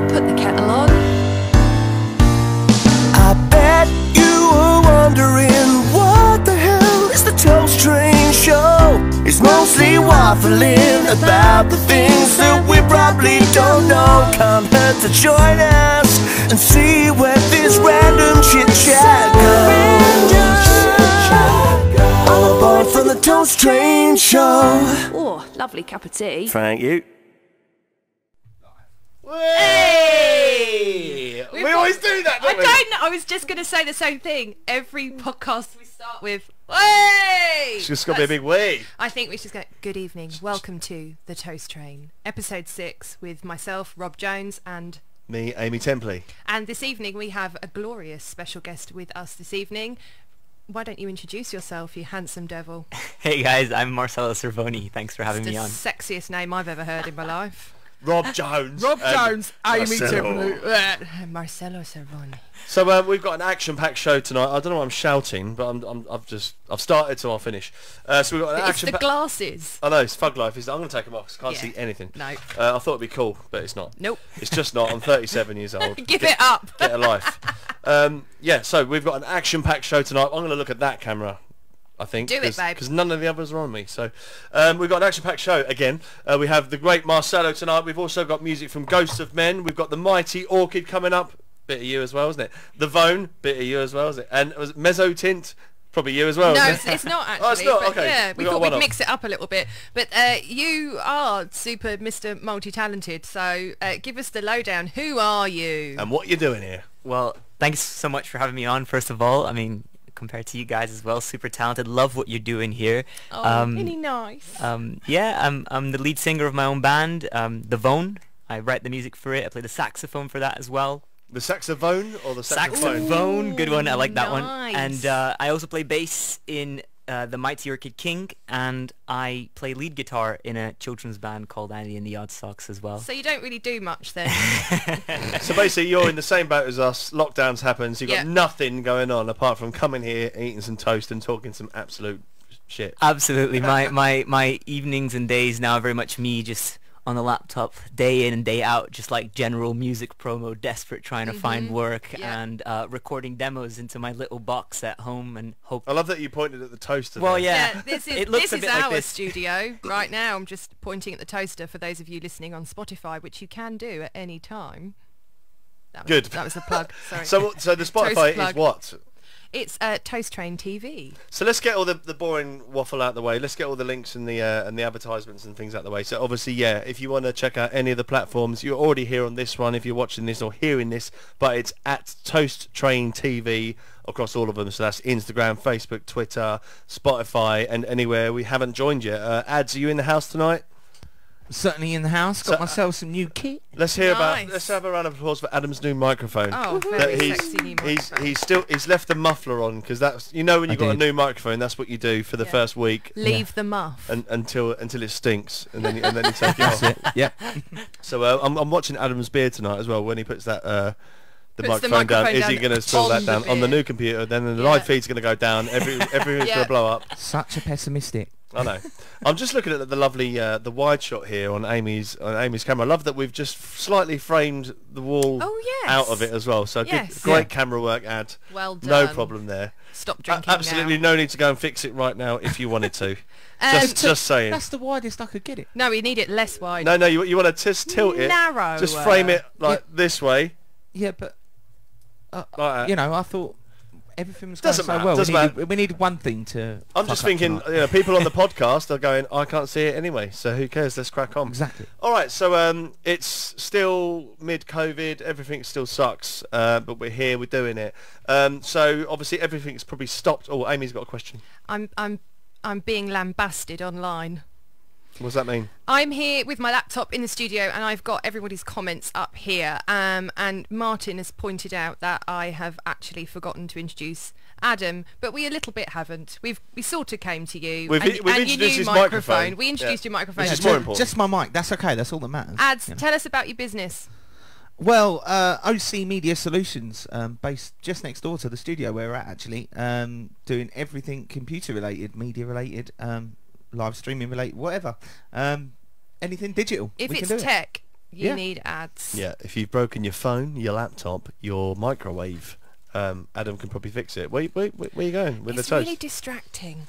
Oh, put the kettle on. I bet you were wondering what the hell is the Toast Train show? It's mostly waffling about the things that we probably don't know. Can't hurt to join us and see where this random chit-chat goes. All aboard from the Toast Train show. Oh, lovely cup of tea. Thank you. Hey! We always do that, don't we? I don't know. I was just going to say the same thing. Every podcast we start with, "Way!" It's just got to be a big way. I think we should go, good evening. Welcome to The Toast Train. Episode 6 with myself, Rob Jones, and Me, Aimee Templey. And this evening we have a glorious special guest with us this evening. Why don't you introduce yourself, you handsome devil? Hey guys, I'm Marcelo Cervone. Thanks for having me on. It's the sexiest name I've ever heard in my life. Rob Jones. Rob Jones, Aimee Marcelo. Templey. Marcelo Cervone. So we've got an action-packed show tonight. I don't know what I'm shouting, but I've started, so I'll finish. So we've got an It's action. the glasses. I know it's Fug Life. I'm going to take them off because I can't Yeah. see anything. No. I thought it'd be cool, but it's not. Nope. It's just not. I'm 37 years old. Give it up. Get a life. Yeah. So we've got an action-packed show tonight. I'm going to look at that camera. I think. Do it, babe. Because none of the others are on me. So we've got an action-packed show again. We have the great Marcelo tonight. We've also got music from Ghosts of Men. We've got the mighty Orchid coming up. Bit of you as well, isn't it? The Vone. Bit of you as well, isn't it? And was it Mezzotint? Probably you as well. No, isn't it? it's not actually. Oh, it's not? But Okay. yeah, we We got thought one we'd off. mix it up a little bit. But you are super Mr. Multi-talented, so give us the lowdown. Who are you? And what you doing here? Well, thanks so much for having me on, first of all. I mean, compared to you guys as well, super talented. Love what you're doing here. Oh, really nice. Yeah, I'm the lead singer of my own band, the Vone. I write the music for it. I play the saxophone for that as well. The saxophone or the saxophone? Saxophone, good one. I like that one. Nice. And I also play bass in the Mighty Orchid King, and I play lead guitar in a children's band called Annie and the Odd Socks as well. So you don't really do much then. So basically you're in the same boat as us. Lockdowns happen, so you've got Yeah. nothing going on apart from coming here, eating some toast and talking some absolute shit. Absolutely. My evenings and days now are very much me just on the laptop day in and day out, just like general music promo, desperate trying to find work, Yeah. and recording demos into my little box at home and hope. I love that you pointed at the toaster. Well, there. yeah. This is It looks this a is bit like our this. studio right now. I'm just pointing at the toaster for those of you listening on Spotify, which you can do at any time. That was, Good. That was a plug. Sorry. So the Spotify plug. is what? It's Toast Train TV. So let's get all the boring waffle out the way. Let's get all the links and the advertisements and things out the way. So obviously, yeah, if you want to check out any of the platforms, you're already here on this one if you're watching this or hearing this, but it's at Toast Train TV across all of them. So that's Instagram, Facebook, Twitter, Spotify, and anywhere we haven't joined yet. Ads, are you in the house tonight? Certainly in the house. Got So- myself some new kit. Let's hear Nice. let's have a round of applause for Adam's new microphone. Oh, That very sexy new microphone. he's left the muffler on because that's, you know, when you've I got a did. new microphone, that's what you do for the Yeah. first week Leave the muff. and until it stinks, and then you take it off. That's it. Yeah. So I'm watching Adam's beard tonight as well when he puts that the Puts the microphone down. microphone Is he down going to spill on that the down on the beard. new computer? Then the Yeah. live feed's going to go down. Everything's Yeah. going to blow up. Such a pessimistic. I know. I'm just looking at the lovely the wide shot here on Amy's camera. I love that we've just slightly framed the wall Oh, yes. out of it as well. So Yes. good, great Yeah. camera work, Ad. Well done. No problem there. Stop drinking Absolutely now. no need to go and fix it right now if you wanted to. Um, just saying. That's the widest I could get it. No, we need it less wide. No, you want to just tilt it. Narrow. Just frame it like this way. Yeah, but Like that. you know, I thought everything was going Doesn't so matter, well. doesn't We needed one thing to. I'm fuck just up thinking, tonight. people on the podcast are going, I can't see it anyway, so who cares? Let's crack on. Exactly. All right, so it's still mid-COVID, everything still sucks, but we're here, we're doing it. So obviously everything's probably stopped. Oh, Amy's got a question. I'm being lambasted online. What does that mean? I'm here with my laptop in the studio and I've got everybody's comments up here, and Martin has pointed out that I have actually forgotten to introduce Adam, but we a little bit haven't. We sort of came to you We've and your introduced new his microphone. microphone. We introduced Yeah. your microphone. Which is Yeah, more important. Just my mic. That's okay. That's all that matters. Ads, you know. tell us about your business. Well, OC Media Solutions, based just next door to the studio where we're at, actually, doing everything computer related, media related, live streaming related, whatever. Anything digital. If we it's can do it. tech, You need ads. Yeah, if you've broken your phone, your laptop, your microwave, Adam can probably fix it. Where you going with It's the toast? really distracting.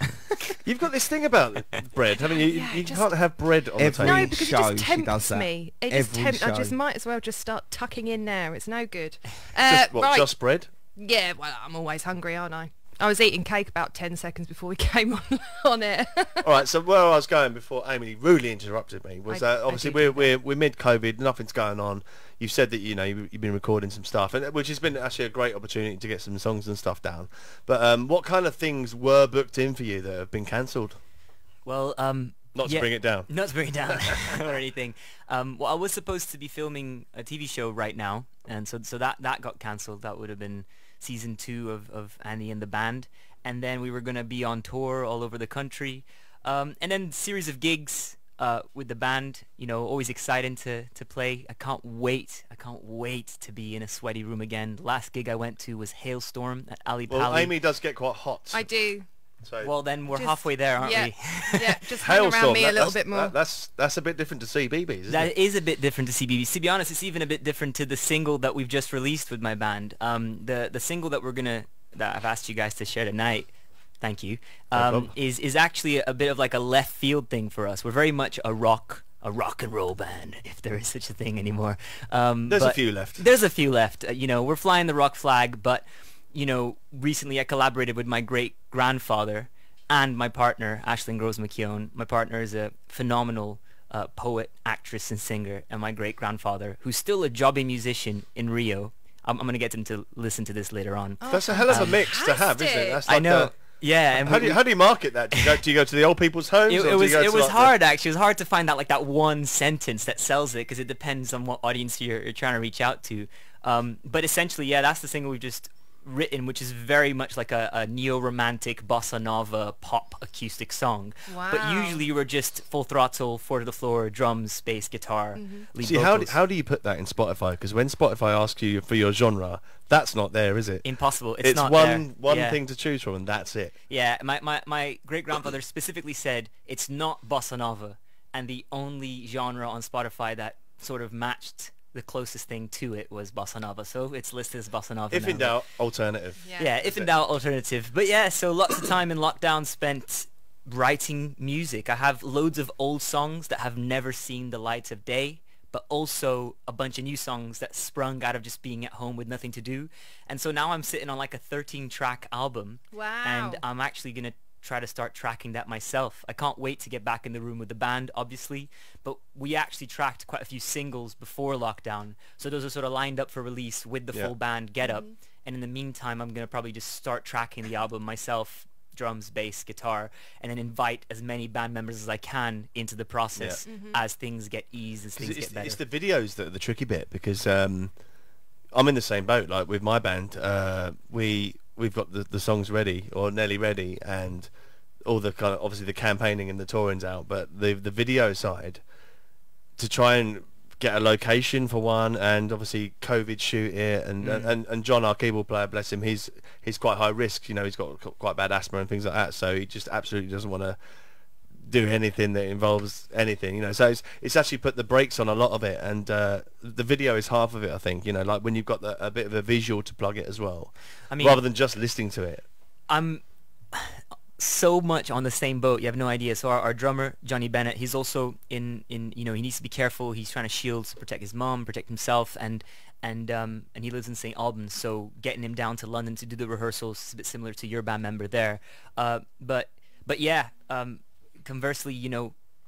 You've got this thing about bread, haven't you? Yeah, You just- can't have bread on the Every table. No, because show it just she tempts does that. me. It just Every tempts. I show. just might as well just start tucking in now. It's no good. Just, what, right. just bread? Yeah, well, I'm always hungry, aren't I? I was eating cake about 10 seconds before we came on air. All right, so where I was going before Aimee rudely interrupted me was I obviously do we're mid-COVID, nothing's going on. You've said that you've been recording some stuff, and which has been actually a great opportunity to get some songs and stuff down. But what kind of things were booked in for you that have been cancelled? Well, Not to bring it down. Not to bring it down or anything. Well, I was supposed to be filming a TV show right now, and so that got cancelled. That would have been season 2 of Annie and the Band, and then we were going to be on tour all over the country, and then series of gigs with the band. Always exciting to play. I can't wait to be in a sweaty room again. The last gig I went to was Hailstorm at Ali Well, Pali. Aimee does get quite hot. I do. So Well, then we're Just- halfway there, aren't yeah. we? Yeah, just hang around Hailstorm, me a little bit more. That's a bit different to CBBS, isn't That it? is a bit different to CBBC. To be honest, it's even a bit different to the single that we've just released with my band. The single that I've asked you guys to share tonight, thank you, problem. is actually a bit of like a left field thing for us. We're very much a rock and roll band, if there is such a thing anymore. There's a but few left. There's a few left. We're flying the rock flag, but recently I collaborated with my great grandfather and my partner, Aisling Rose McKeown. My partner is a phenomenal poet, actress, and singer, and my great-grandfather, who's still a jobbing musician in Rio. I'm going to get him to listen to this later on. That's a hell of a mix to have, isn't it? fantastic. That's I like know. Yeah, and how do you market that? Do you go to the old people's homes? it or do you was go to, like, hard actually. It was hard to find that one sentence that sells it, because it depends on what audience you're trying to reach out to. But essentially, yeah, that's the single we've just written, which is very much like a neo-romantic bossa nova pop acoustic song. Wow. But usually we're just full throttle, 4 to the floor, drums, bass, guitar, lead See, vocals. how do you put that in Spotify? Because when Spotify asks you for your genre, that's not there, is it? Impossible. It's not one there. Yeah. thing to choose from, and that's it. Yeah, my great-grandfather specifically said it's not bossa nova, and the only genre on Spotify that sort of matched the closest thing to it was bossa nova, so it's listed as bossa nova If now. in doubt, alternative. Yeah, if in doubt, alternative. But yeah, so lots of time in lockdown spent writing music. I have loads of old songs that have never seen the light of day, but also a bunch of new songs that sprung out of just being at home with nothing to do. And so now I'm sitting on like a 13-track album. Wow. And I'm actually going to try to start tracking that myself. I can't wait to get back in the room with the band, obviously, but we actually tracked quite a few singles before lockdown, so those are sort of lined up for release with the full band get up. And in the meantime, I'm going to probably just start tracking the album myself, drums, bass, guitar, and then invite as many band members as I can into the process as things get eased, as things get better. It's the videos that are the tricky bit, because I'm in the same boat. Like with my band, we've got the songs ready or nearly ready, and all the kind of obviously the campaigning and the touring's out, but the video side, to try and get a location for one, and obviously COVID shoot it, and John, our keyboard player, bless him, he's quite high risk. He's got quite bad asthma and things like that, so he just absolutely doesn't want to do anything that involves anything, so it's actually put the brakes on a lot of it, and the video is half of it, I think, like when you've got a bit of a visual to plug it as well, I mean, rather than just listening to it. I'm so much on the same boat, you have no idea. So our drummer, Johnny Bennett, he's also in he needs to be careful. He's trying to shield to protect his mom, protect himself, and he lives in St. Albans, so getting him down to London to do the rehearsals is a bit similar to your band member there. But yeah, conversely,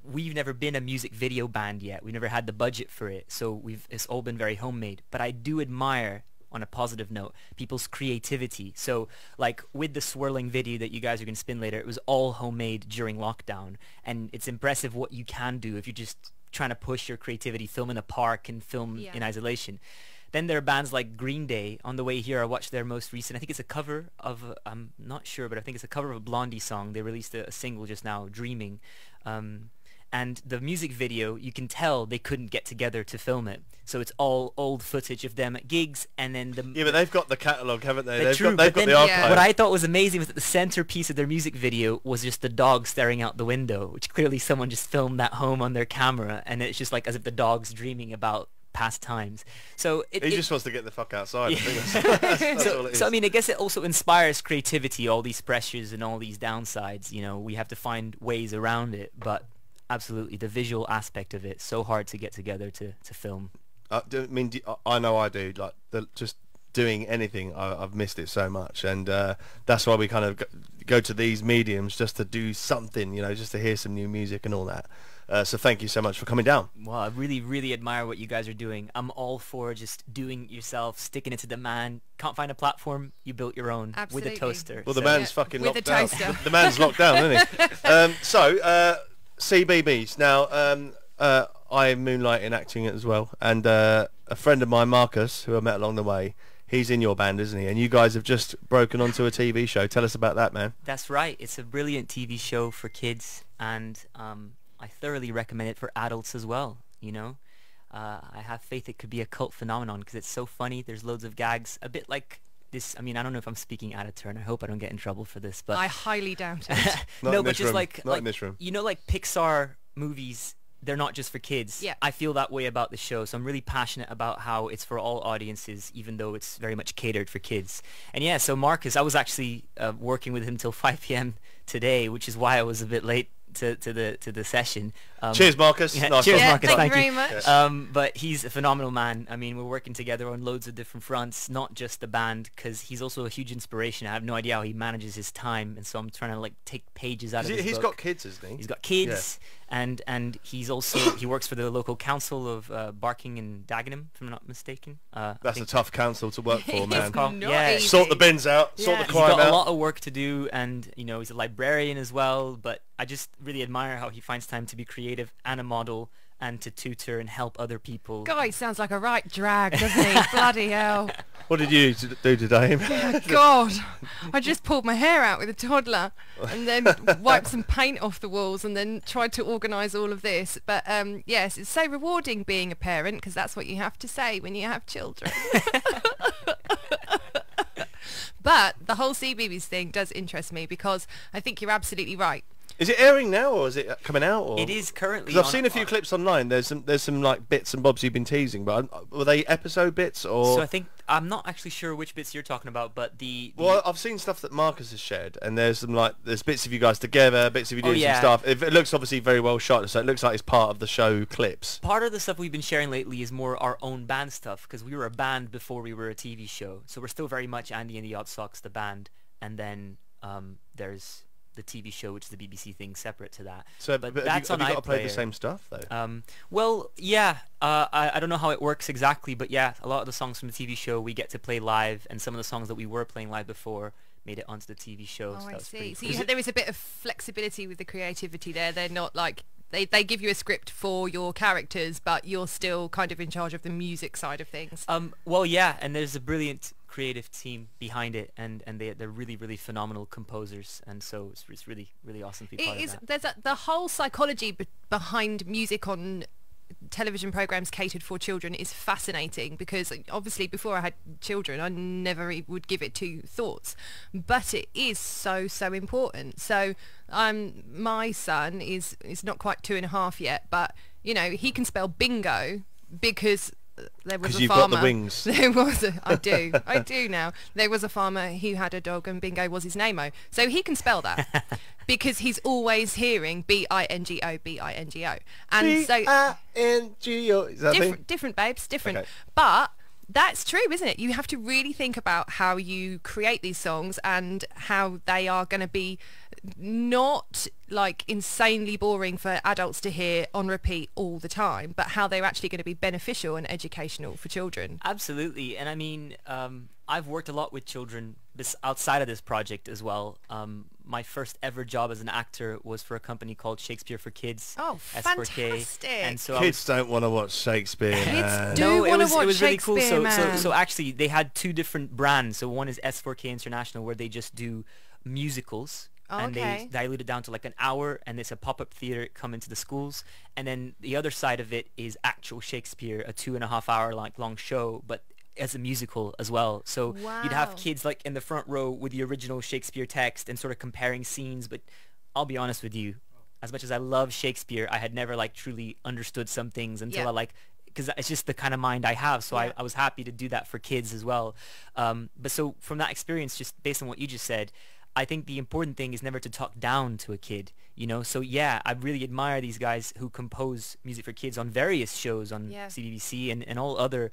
we've never been a music video band yet. We've never had the budget for it, so it's all been very homemade. But I do admire, on a positive note, people's creativity. So like with the swirling video that you guys are going to spin later, it was all homemade during lockdown, and it's impressive what you can do if you're just trying to push your creativity, film in a park and film in isolation. Then there are bands like Green Day. On the way here, I watched their most recent, I think it's a cover of, I'm not sure, but I think it's a cover of a Blondie song. They released a single just now, Dreaming. and the music video, you can tell they couldn't get together to film it. So it's all old footage of them at gigs, and then the... Yeah, but they've got the catalogue, haven't they? They've They've got got the then archive. what I thought was amazing was that the centerpiece of their music video was just the dog staring out the window, which clearly someone just filmed that home on their camera, and it's just like as if the dog's dreaming about past times. So He just wants to get the fuck outside. Yeah. I think that's all it is. So I mean, I guess it also inspires creativity, all these pressures and all these downsides. You know, we have to find ways around it, but absolutely, the visual aspect of it, so hard to get together to film. I know I do. Like just doing anything, I've missed it so much, and that's why we kind of go to these mediums just to do something, you know, just to hear some new music and all that. So thank you so much for coming down. Well, I really, really admire what you guys are doing. I'm all for just doing it yourself, sticking it to the man. Can't find a platform, you built your own. Absolutely. With a toaster. Well, the So- man's fucking with locked a down. toaster. The man's locked down, isn't he? CBBS. Now, I moonlight in acting as well, and a friend of mine, Marcus, who I met along the way, he's in your band, isn't he? And you guys have just broken onto a TV show. Tell us about that, man. That's right. It's a brilliant TV show for kids, and I thoroughly recommend it for adults as well. You know, I have faith it could be a cult phenomenon because it's so funny. There's loads of gags, a bit like this. I mean, I don't know if I'm speaking out of turn. I hope I don't get in trouble for this, but I highly doubt it. Not no, in but this just room. like Not in this room. you know, like Pixar movies. They're not just for kids. Yeah. I feel that way about the show, so I'm really passionate about how it's for all audiences, even though it's very much catered for kids. And yeah, so Marcus, I was actually working with him till 5 p.m. today, which is why I was a bit late to the session. Cheers, Marcus. Yeah, Nice cheers, one. Yeah, Marcus. thank you Thank very you. much. But he's a phenomenal man. I mean, we're working together on loads of different fronts, not just the band, because he's also a huge inspiration. I have no idea how he manages his time, and so I'm trying to like take pages out of his He's book. got kids, hasn't he? He's got kids, and he's also he works for the local council of Barking and Dagenham, if I'm not mistaken. I That's a think tough council to work for, man. It's Not not easy. Sort the bins out, sort the Yeah. he's crime got a out. lot of work to do, and you know he's a librarian as well. But I just really admire how he finds time to be creative and a model and to tutor and help other people. Guy sounds like a right drag, doesn't he? Bloody hell. What did you do today? God, I just pulled my hair out with a toddler and then wiped some paint off the walls and then tried to organise all of this. But yes, it's so rewarding being a parent because that's what you have to say when you have children. But the whole CBBS thing does interest me because I think you're absolutely right. Is it airing now, or is it coming out? Or? It is currently. Because I've seen a few clips online. There's some like bits and bobs you've been teasing, but were they episode bits or? So I think I'm not actually sure which bits you're talking about, but the Well, I've seen stuff that Marcus has shared, and there's some there's bits of you guys together, bits of you doing yeah. some stuff. It looks obviously very well shot, so it looks like it's part of the show clips. part of the stuff we've been sharing lately is more our own band stuff because we were a band before we were a TV show, so we're still very much Andy and the Odd Socks, the band, and then there's the TV show, which is the BBC thing separate to that. So, but but that's have you on got to play the iPlayer. same stuff though? Well, yeah. I don't know how it works exactly, but yeah, a lot of the songs from the TV show we get to play live, and some of the songs that we were playing live before made it onto the TV show. Oh, so I that was see. pretty So cool. there is a bit of flexibility with the creativity there. They're not like they give you a script for your characters, but you're still kind of in charge of the music side of things. Well, yeah, and there's a brilliant creative team behind it, and they're really, really phenomenal composers, and so it's really, really awesome to be part It of is. that. The whole psychology behind music on television programs catered for children is fascinating because obviously before I had children I never would give it two thoughts, but it is so important. So my son is not quite 2.5 yet, but you know he can spell bingo because there was 'Cause a you've farmer. got the wings. There was I do now. There was a farmer who had a dog and bingo was his name-o. So he can spell that because he's always hearing B-I-N-G-O, B-I-N-G-O. And so B-I-N-G-O. Is that a thing? different babes, different. Okay. But that's true, isn't it? You have to really think about how you create these songs and how they are going to be not like insanely boring for adults to hear on repeat all the time, but how they're actually going to be beneficial and educational for children. Absolutely, and I mean, I've worked a lot with children outside of this project as well. My first ever job as an actor was for a company called Shakespeare for Kids. Oh, S4K, fantastic. and so I Kids was, don't want to watch Shakespeare. man. do no, it wanna was watch really cool. Shakespeare, man. So actually, they had two different brands. So one is S4K International, where they just do musicals, and Okay. they dilute it down to like an hour, and it's a pop-up theater come into the schools. And then the other side of it is actual Shakespeare, a 2.5 hour like long show, but as a musical as well. So you'd Wow. have kids like in the front row with the original Shakespeare text and sort of comparing scenes. But I'll be honest with you, as much as I love Shakespeare, I had never like truly understood some things until Yeah. I like, because it's just the kind of mind I have. So Yeah. I was happy to do that for kids as well. But so from that experience, just based on what you just said, I think the important thing is never to talk down to a kid, you know? So yeah, I really admire these guys who compose music for kids on various shows on Yeah. CBBC and all other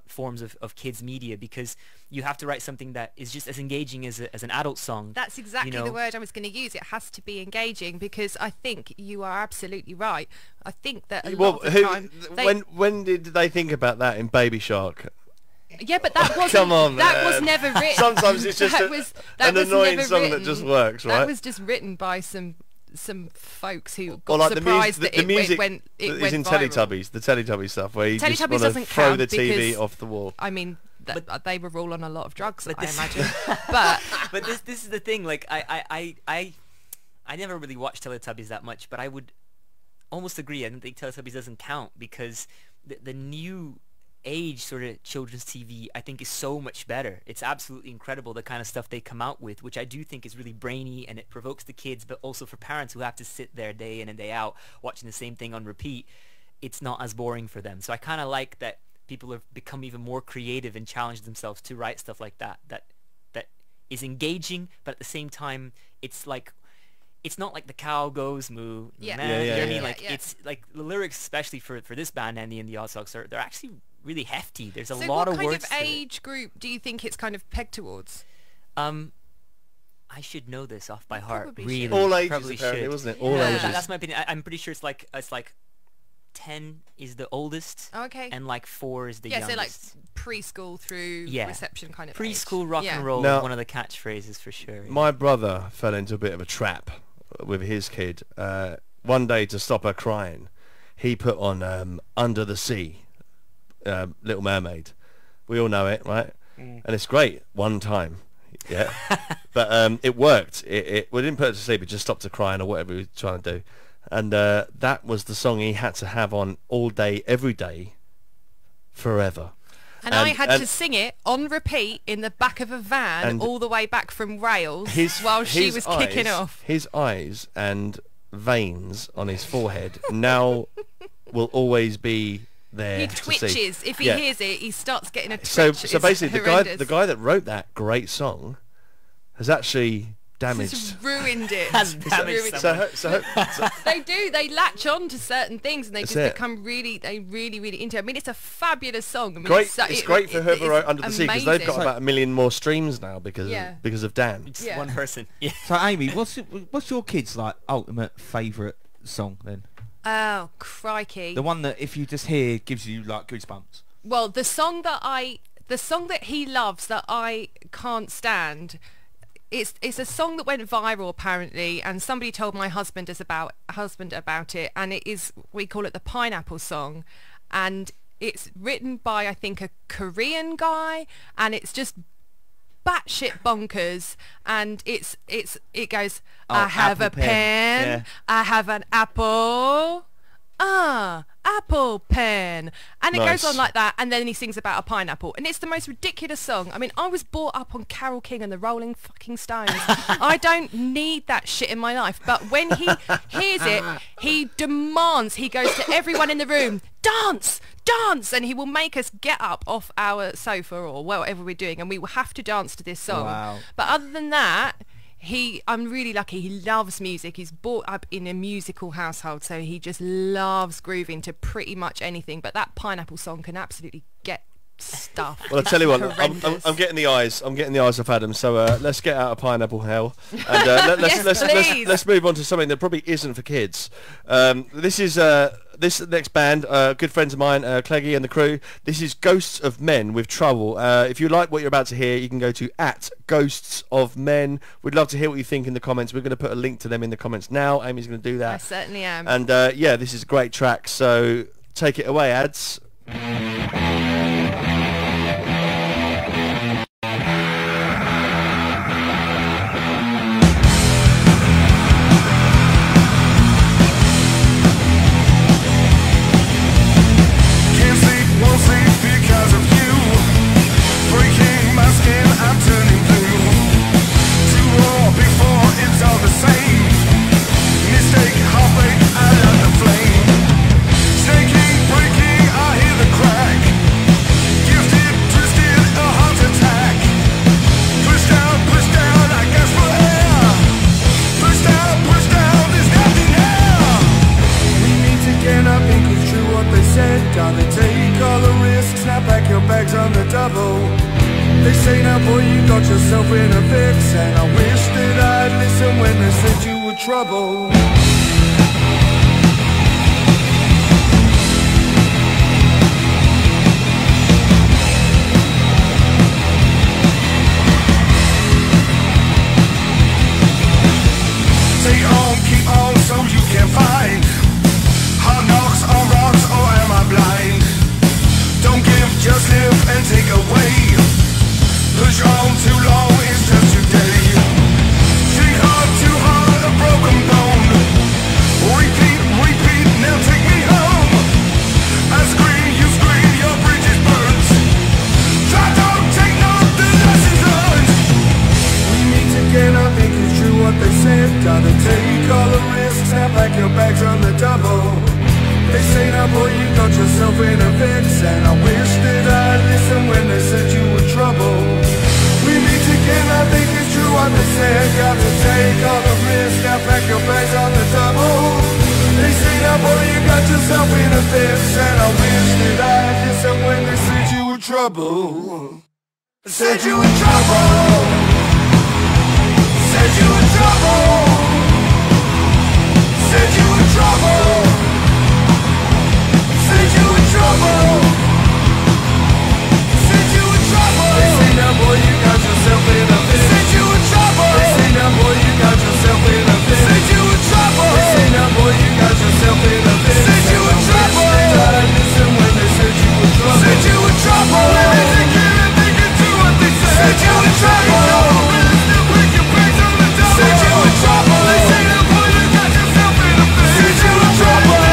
forms of kids media, because you have to write something that is just as engaging as an adult song. That's exactly know? the word I was going to use. It has to be engaging, because I think you are absolutely right. I think that a lot of the time... when did they think about that in Baby Shark? Yeah, but that wasn't... Come on, that man. was never written. Sometimes it's just That a- was an annoying never song that written. just works, right? That was just written by some folks who Or got like surprised that the music it is went in viral. Teletubbies, the Teletubbies stuff, where you just Teletubbies want to doesn't throw count the TV because- off the wall. I mean, they were all on a lot of drugs, But I this- imagine. But But this is the thing, like I never really watched Teletubbies that much, but I would almost agree. I don't think Teletubbies doesn't count, because the new age sort of children's TV, I think, is so much better. It's absolutely incredible the kind of stuff they come out with, which I do think is really brainy, and it provokes the kids, but also for parents who have to sit there day in and day out watching the same thing on repeat, it's not as boring for them. So I kind of like that people have become even more creative and challenged themselves to write stuff like that is engaging, but at the same time it's like, it's not like the cow goes moo. Yeah. Man, Yeah, you know what I yeah, mean? yeah. Like Yeah. it's like the lyrics, especially for this band, Andy and the Odd Socks, they're actually really hefty. There's a so lot what of kind words of to it. age group do you think it's kind of pegged towards? I should know this off by heart. probably Really, should. All ages, probably apparently, should. wasn't it? All Yeah. ages. That's my opinion. I'm pretty sure it's like 10 is the oldest, Okay. and like 4 is the Yeah, so like youngest. preschool through Yeah. reception kind of Preschool age. rock Yeah. and roll Now- is one of the catchphrases for sure. My brother fell into a bit of a trap with his kid. One day, to stop her crying, he put on Under the Sea, Little Mermaid. We all know it, right? And it's great one time, yeah. But it worked. We didn't put her to sleep. It just stopped her crying or whatever he was trying to do. And that was the song he had to have on all day, every day, forever. And I had and to sing it on repeat in the back of a van And all the way back from Wales His, while she his was eyes, kicking off. His eyes and veins on his forehead now will always be there. He to see. twitches. If he Yeah. hears it, he starts getting a twitch. So It's basically, horrendous. the guy that wrote that great song has actually damaged. It's ruined it. Has It's damaged ruined it. So They do. They latch on to certain things, and they That's just it. become really into it. I mean, it's a fabulous song. I mean, great. so- It's great for whoever it's wrote Under the Sea, because they've got amazing. about 1 million more streams now because Yeah. of Dan. Just Yeah. one person. Yeah. So Amy, what's your kid's like ultimate favourite song then? Oh, crikey. The one that if you just hear gives you like goosebumps. Well, the song that he loves that I can't stand, it's a song that went viral apparently, and somebody told my husband about it, and it is, we call it the Pineapple Song, and it's written by I think a Korean guy, and it's just batshit bonkers, and it goes, I have Apple a pen. pen, Yeah. I have an apple, apple pen, and it Nice. goes on like that, and then he sings about a pineapple, and it's the most ridiculous song. I mean, I was brought up on Carole King and the Rolling fucking Stones. I don't need that shit in my life, but when he hears it, he demands, he goes to everyone in the room, dance, and he will make us get up off our sofa or whatever we're doing, and we will have to dance to this song. Wow. But other than that, I'm really lucky. He loves music. He's brought up in a musical household, so he just loves grooving to pretty much anything. But that Pineapple Song can absolutely get stuff. Well, I tell you what, Horrendous. I'm getting the eyes. I'm getting the eyes of Adam. So let's get out of pineapple hell, and let's move on to something that probably isn't for kids. This is this next band, good friends of mine, Cleggy and the crew. This is Ghosts of Men with Trouble. If you like what you're about to hear, you can go to @GhostsOfMen. We'd love to hear what you think in the comments. We're going to put a link to them in the comments now. Amy's going to do that. I certainly am. And yeah, this is a great track. So take it away, ads. now pack your bags on the double. They say now boy you got yourself in a fix, and I wish that I'd listen when they said you were trouble. Stay on, keep on, so you can find hard knocks on rocks, or am I blind? Don't give, just live and take away. Push on too long, it's just your day. Take heart to heart, a broken bone. Repeat, repeat, now take me home. I scream, you scream, your bridge is burnt. Try don't take note, the lessons learned. We meet again, I think it's true what they said. Gotta take all the risks, now pack your bags on the double. They say now boy you got yourself in a fix, and I wish that I'd listen when they said you were trouble. We meet again, I think it's true what they said. Got to take all the risks, now pack your bags on the double. They say now boy you got yourself in a fix, and I wish that I'd listen when they said you were trouble. Said you were trouble. Said you were trouble. Said you were trouble. Said you were trouble. Said you were trouble. They say now boy you got yourself in a fix. Said you were trouble. They say now boy you got yourself in a fix. Said you were trouble. They say now boy you got yourself in a fix. Said you were trouble. Listen when they said you were trouble. Said you were trouble. Listen and think and do what they said. Said you were trouble. Still pick your bags on the double. Said you were trouble. They say now boy you got yourself in a fix. Said you were trouble.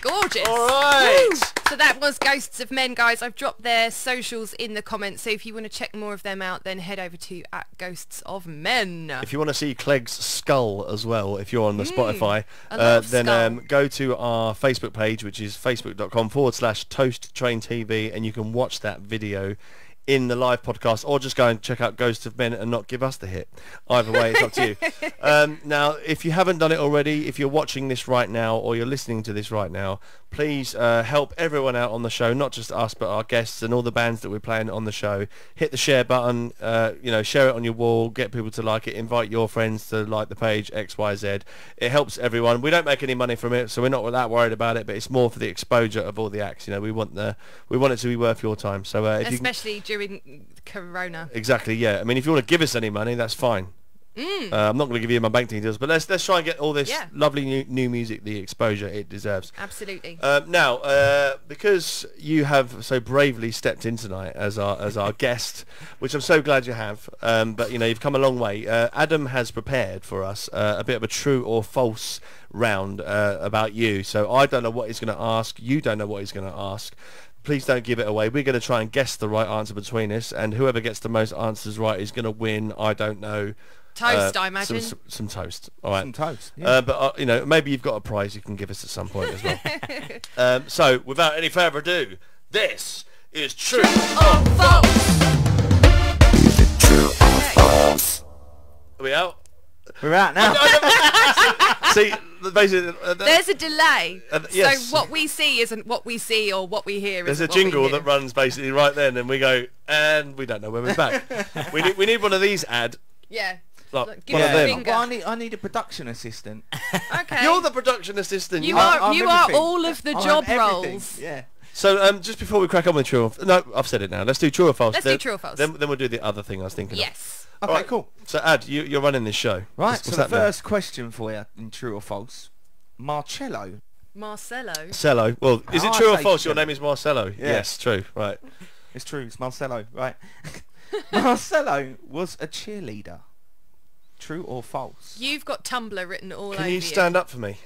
Gorgeous. All right. Woo. So that was Ghosts of Men, guys. I've dropped their socials in the comments, so if you want to check more of them out, then head over to @Ghosts of Men. If you want to see Clegg's skull as well, if you're on the Spotify, I love then skull. go to our Facebook page, which is facebook.com/ToastTrainTV, and you can watch that video in the live podcast, or just go and check out Ghosts of Men and not give us the hit. Either way, it's up to you. Now, if you haven't done it already, if you're watching this right now or you're listening to this right now, please help everyone out on the show, not just us, but our guests and all the bands that we're playing on the show. Hit the share button, share it on your wall, get people to like it, invite your friends to like the page, XYZ. It helps everyone. We don't make any money from it, so we're not that worried about it, but it's more for the exposure of all the acts. We want it to be worth your time. So if especially during Corona. Exactly, yeah. I mean, if you want to give us any money, that's fine. I'm not going to give you my bank details, but let's try and get all this lovely new music the exposure it deserves. Absolutely. Now, because you have so bravely stepped in tonight as our guest, which I'm so glad you have, but you've come a long way. Adam has prepared for us a bit of a true or false round about you. So I don't know what he's going to ask. You don't know what he's going to ask. Please don't give it away. We're going to try and guess the right answer between us, and whoever gets the most answers right is going to win. I don't know. Toast, I imagine. Some toast. All right. Some toast. Yeah. But maybe you've got a prize you can give us at some point as well. So, without any further ado, this is True or False. True or false? Are we out? We're out now. See, basically, there's a delay. Yes. So what we see isn't what we see, or what we hear there's isn't a what we jingle hear. that runs basically right then, and we go, and we don't know when we're back. we need one of these Yeah. Like, Look, one give of us a them. finger. Well, I need a production assistant. Okay. You're the production assistant. You I'm are everything. all of the I'm job everything. roles. Yeah. So just before we crack on with true or no, I've said it now. Let's do true or false. Let's do true or false. Then we'll do the other thing I was thinking of. Yes. Okay, Right. cool. So Ad, you're running this show. Right, What's so the happening? first question for you in true or false. Marcello. Marcelo. Marcelo. Well, is it I true or say false? Your true. name is Marcelo. Yeah. Yes, true. Right. It's true, it's Marcello, right. Marcello was a cheerleader. True or false? You've got Tumblr written all over Can you stand up for me?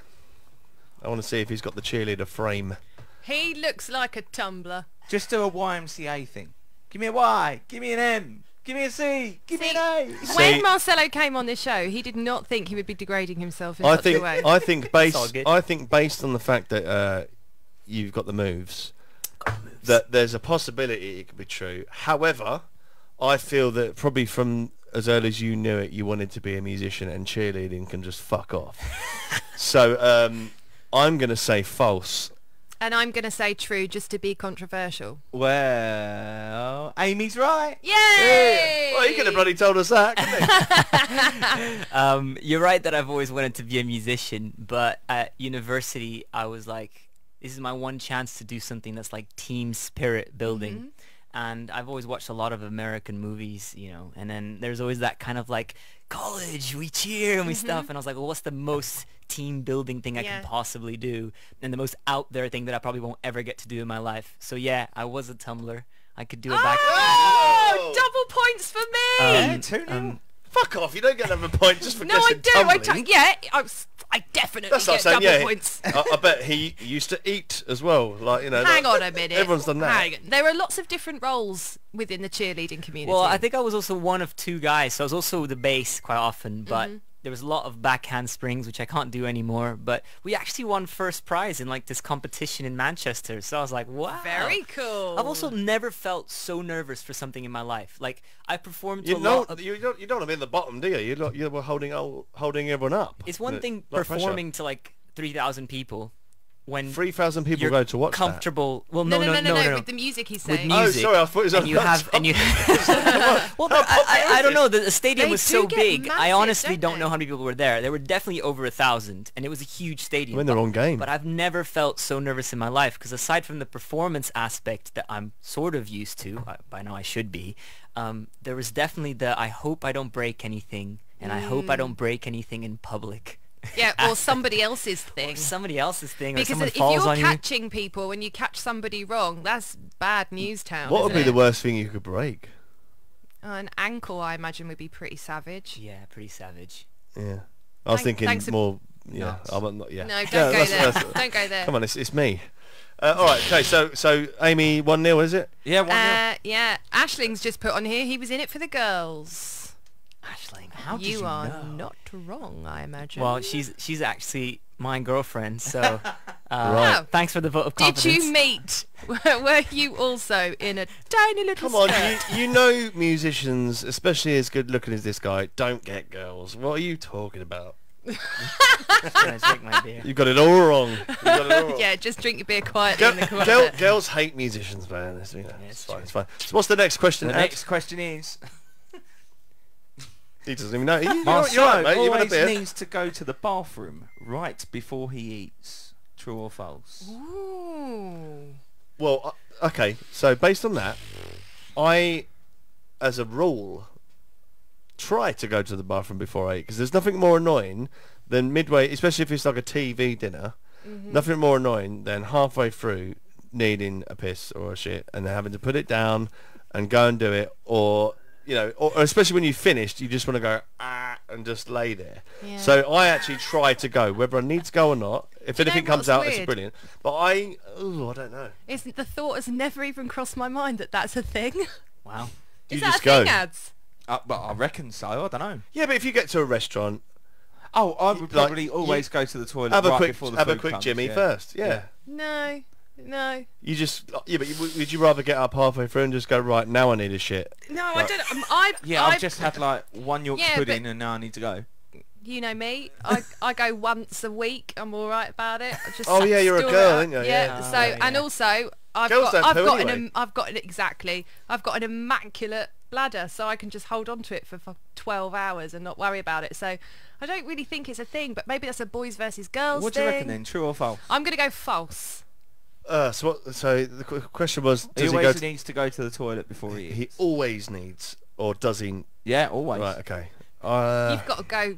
I want to see if he's got the cheerleader frame. He looks like a Tumblr. Just do a YMCA thing. Give me a Y, give me an M, give me a C, give me an A. When See- Marcelo came on this show, he did not think he would be degrading himself in I such think a way. I think all good. based on the fact that you've got the moves, that there's a possibility it could be true. However, I feel that probably from as early as you knew it, you wanted to be a musician, and cheerleading can just fuck off. So I'm going to say false. And I'm going to say true just to be controversial. Well, Amy's right. Yay! Well, you could have bloody told us that, couldn't you? You're right that I've always wanted to be a musician, but at university I was like, this is my one chance to do something that's like team spirit building. And I've always watched a lot of American movies, you know, and then there's always that kind of like, college, we cheer and we stuff, and I was like, well, what's the most team building thing I can possibly do, and the most out there thing that I probably won't ever get to do in my life? So yeah, I was a tumbler. I could do it back. Oh, double points for me. 2-0. Fuck off! You don't get another point just for No, I guessing do. tumbling. I definitely That's what get I'm saying. double Yeah, points. I bet he used to eat as well. Like, you know. Hang like, on a minute. Everyone's done that. Hang on. There are lots of different roles within the cheerleading community. Well, I think I was also one of two guys, so I was also the bass quite often, but there was a lot of back handsprings, which I can't do anymore, but we actually won first prize in like this competition in Manchester, so I was like, wow. Very cool. I've also never felt so nervous for something in my life. Like, I performed to You a know, lot of... you don't want to be in the bottom, do you? You were holding everyone up. It's one thing Like pressure. performing to like 3,000 people when 3,000 people you're go to watch comfortable. Well, No, no. with the music he's With saying. that. Oh, music. sorry, I thought it was and you have and you well, I don't know, the stadium They was do so get big. I massive, honestly don't don't know they? how many people were there. There were definitely over 1,000, and it was a huge stadium. When they're on game. But I've never felt so nervous in my life, because aside from the performance aspect that I'm sort of used to, by now I should be, there was definitely the I hope I don't break anything, and I hope I don't break anything in public. Yeah, or somebody else's thing. Somebody else's thing, or Because someone if falls you're on you. catching people when you catch somebody wrong, that's bad news town. What would isn't be the it? worst thing you could break? An ankle, I imagine, would be pretty savage. Yeah, pretty savage. Yeah. I was thinking thanks more... Yeah, Nuts. I'm not... Yeah. No, don't Yeah, go that's- there. Don't go there. Come on, it's me. All right, okay, so Amy 1-0, is it? Yeah, 1-0. Yeah, Ashling's just put on here. He was in it for the girls. Ashling. How did You are know? not wrong, I imagine. Well, she's actually my girlfriend, so Right. thanks for the vote of Did confidence. you meet? Were you also in a tiny little Come on, skirt? you know musicians, especially as good looking as this guy, don't get girls. What are you talking about? Can I drink my beer? You got it all wrong. You got it all wrong. Yeah, just drink your beer quietly in the corner. Girls hate musicians, man. It's, you know, Yeah, it's it's fine. true. It's fine. So what's the next question? The Ed? next question is... He doesn't even know. You're Marcelo right, mate. You want a always beer? needs to go to the bathroom right before he eats. True or false? Ooh. Well, okay. So based on that, I, as a rule, try to go to the bathroom before I eat, because there's nothing more annoying than midway, especially if it's like a TV dinner. Nothing more annoying than halfway through needing a piss or a shit and then having to put it down and go and do it, or you know, or especially when you've finished, you just want to go and just lay there. Yeah. So I actually try to go, whether I need to go or not. If Do you know anything comes what's out, it's weird? brilliant. But I don't know. Isn't the thought has never even crossed my mind that that's a thing? Wow. You Is that just a go. thing, Ads? But I reckon so. I don't know. Yeah, but if you get to a restaurant, Oh, I would Like, probably always go to the toilet have a right quick before the have a food quick comes, Jimmy yeah. first. Yeah. No. You just but would you rather get up halfway through and just go, right, now I need a shit? No, I Right. don't. I've just had like one Yorkshire Yeah, pudding but- and now I need to go. You know me. I go once a week. I'm all right about it. I just Oh, yeah, you're a store girl, it up. aren't you? Yeah. Yeah. So Oh, and yeah. also I've Girls don't got poo anyway. I've got an exactly. I've got an immaculate bladder, so I can just hold on to it for 12 hours and not worry about it. So I don't really think it's a thing, but maybe that's a boys versus girls What do thing. you reckon then? True or false? I'm gonna go false. So the question was, He does he go? always needs to go to the toilet before he eats. He always needs, or does he? Yeah, always. Right, okay. You've got to go.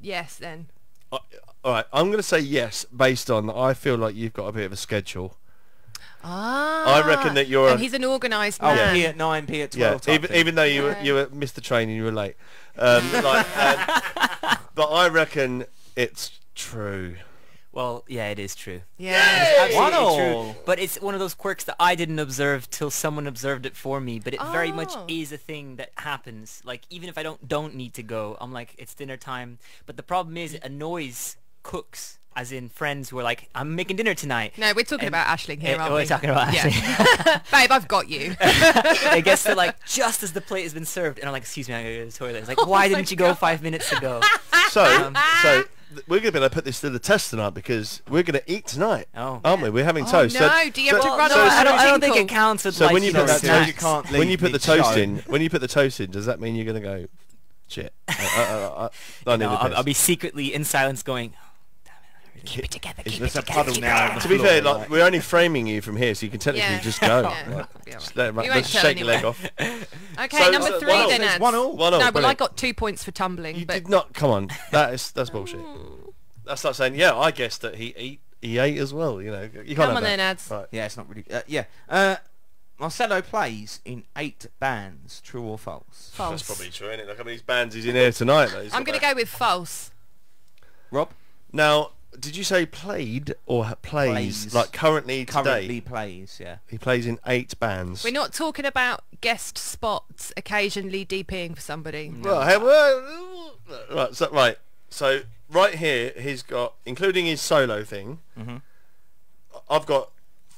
Yes, then. All right, I'm going to say yes, based on I feel like you've got a bit of a schedule. Ah. I reckon that you're And a- he's an organised Oh, man. P at 9, P at Yeah, 12. type thing. even though you Yeah. were missed the train and you were late, but I reckon it's true. Well, yeah, it is true. Yeah. It's One absolutely all. true. But it's one of those quirks that I didn't observe till someone observed it for me. But it very much Oh. is a thing that happens. Like, even if I don't need to go, I'm like, it's dinner time. But the problem is, it annoys cooks as in friends who are like, I'm making dinner tonight. No, we're talking about Aisling here, aren't we? We're talking about Yeah. Aisling. Babe, I've got you. It gets to like just as the plate has been served, and I'm like, excuse me, I gotta go to the toilet. It's like, why didn't you go 5 minutes ago? So we're going to be able to put this to the test tonight because we're going to eat tonight, aren't we? We're having toast. No, do you have to run no, on I don't think it tinkle? counts with So like, when you put that snacks. you can't when leave you put the mid-show. toast in, does that mean you're going to go, shit? I need No, a piss. I'll be secretly in silence going, oh, damn it, I really keep it together, keep There's it a together, puddle keep it now. together. To be fair, like we're only framing you from here, so you can technically Yeah. just go. Yeah. Like, Yeah. just let it run. You won't Let's tell shake your leg anyone. off. Okay, So- number so 3 one all. then, There's Ads. one all. One all, No, well, I brilliant. got 2 points for tumbling. You but did not. Come on, that's bullshit. That's like saying, yeah, I guessed that he ate as well. You know, you can't Come have on that. then, Ads. Right. Yeah, it's not really. Marcelo plays in 8 bands. True or false? False. That's probably true, isn't it? Look how many bands he's in here tonight. Though. I'm going to go with false. Rob Now, did you say played or plays? Plays. Like currently today? currently plays. Yeah. He plays in 8 bands. We're not talking about guest spots occasionally DPing for somebody. Well, right. So right here, he's got, including his solo thing. Mhm. I've got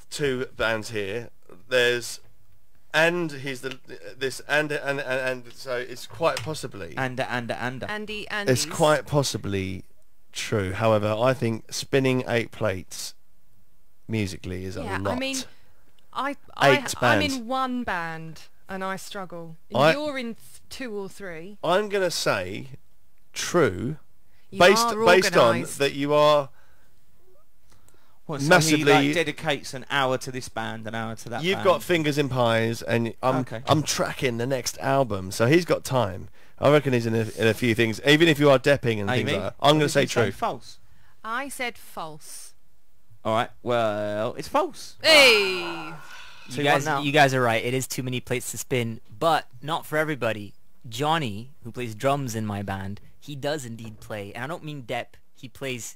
2 bands here. There's, and he's this and so it's quite possibly. And. Andy. It's quite possibly true. However, I think spinning 8 plates musically is a Yeah, lot. I mean, I'm bands. in 1 band and I struggle. And I- you're in 2 or 3. I'm gonna say true, You based are on organised. that you are. Well, so Massively- he like, dedicates an hour to this band, an hour to that You've band. got fingers in pies, and Okay. I'm tracking the next album, so he's got time. I reckon he's in a few things, even if you are depping and things Aimee, like that. I'm what going to did say you true. False. I said false. All right. Well, it's false. Hey! So you want now? You guys are right. It is too many plates to spin, but not for everybody. Johnny, who plays drums in my band, he does indeed play, and I don't mean dep. He plays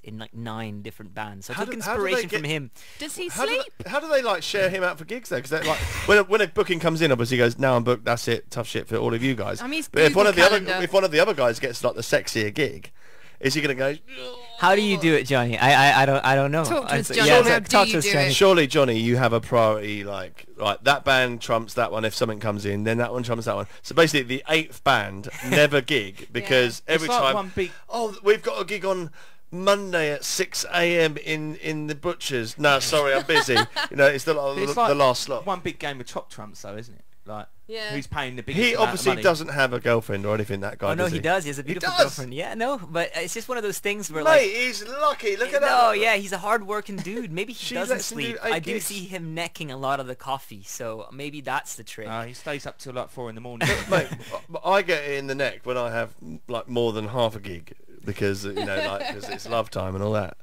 in like 9 different bands. So I How took do they inspiration get- from him. Does he How do, sleep? how do they like share him out for gigs though? Because like when a booking comes in, obviously he goes, now I'm booked. That's it. Tough shit for all of you guys. I mean, his but if one Google of the other calendar- if one of the other guys gets like the sexier gig, is he going to go? How do you do it, Johnny? I don't know. Talk to us, I- Johnny. yeah, How talk do to you us, do Johnny. it? Surely, Johnny, you have a priority. Like that band trumps that one. If something comes in, then that one trumps that one. So basically, the 8th band never gig because every It's like time. one big- Oh, we've got a gig on Monday at 6 a.m. in the Butchers. No, sorry, I'm busy. You know, it's the It's like last slot. One big game of top trumps, though, isn't it? Like, Yeah. who's paying the biggest He amount of obviously money? doesn't have a girlfriend or anything. That guy. Oh no, does he does. He has a beautiful does? girlfriend. Yeah, no, but it's just one of those things where Mate, like. he's lucky. Look at No, that. yeah, he's a hard-working dude. Maybe he She doesn't lets him do sleep. 8 I do gigs. see him necking a lot of the coffee, so maybe that's the trick. He stays up till like 4 in the morning. Mate, I get it in the neck when I have like more than half a gig because you know, like because it's love time and all that.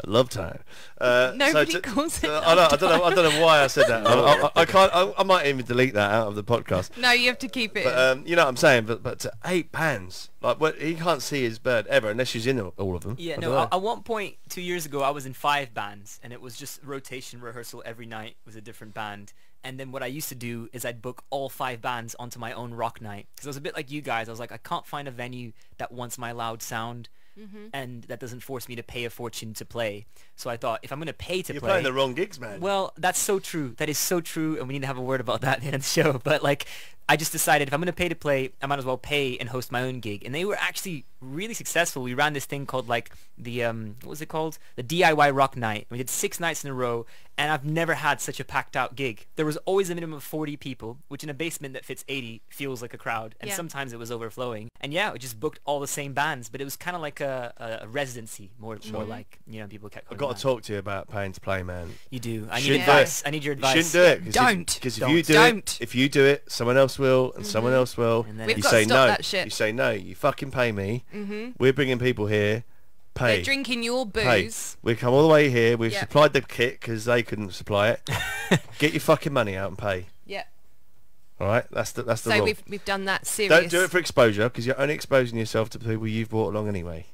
Love time. Nobody calls it I don't know why I said that. I can't. I might even delete that out of the podcast. No, you have to keep it. But you know what I'm saying. But to 8 bands, like he can't see his bird ever unless she's in all of them. Yeah, I no, don't know. at one point 2 years ago I was in 5 bands and it was just rotation rehearsal every night was a different band. And then what I used to do is I'd book all 5 bands onto my own rock night. Because I was a bit like you guys. I was like, I can't find a venue that wants my loud sound and that doesn't force me to pay a fortune to play. So I thought, if I'm going to pay to You're play... playing the wrong gigs, man. Well, that's so true. That is so true, and we need to have a word about that at the end of the show. But like, I just decided if I'm going to pay to play, I might as well pay and host my own gig. And they were actually really successful. We ran this thing called like the what was it called? The DIY Rock Night. We did 6 nights in a row, and I've never had such a packed out gig. There was always a minimum of 40 people, which in a basement that fits 80 feels like a crowd, and Yeah. sometimes it was overflowing. And yeah, we just booked all the same bands, but it was kind of like a residency, more like, you know, people kept I've coming got back. to talk to you about paying to play, man. You do. I need Shouldn't advice. do it. I need your You advice. shouldn't do it. Don't. Because if Don't. you do Don't. it, if you do it, someone else will, and someone else will. And then We've you got say to stop no. that shit. You say no. You fucking pay me. We're bringing people here. Pay. They're drinking your Pay. booze. We come all the way here. We've Yep. supplied the kit because they couldn't supply it. Get your fucking money out and pay. Yeah. All right. That's the So rule. we've done that serious. Don't do it for exposure because you're only exposing yourself to people you've brought along anyway.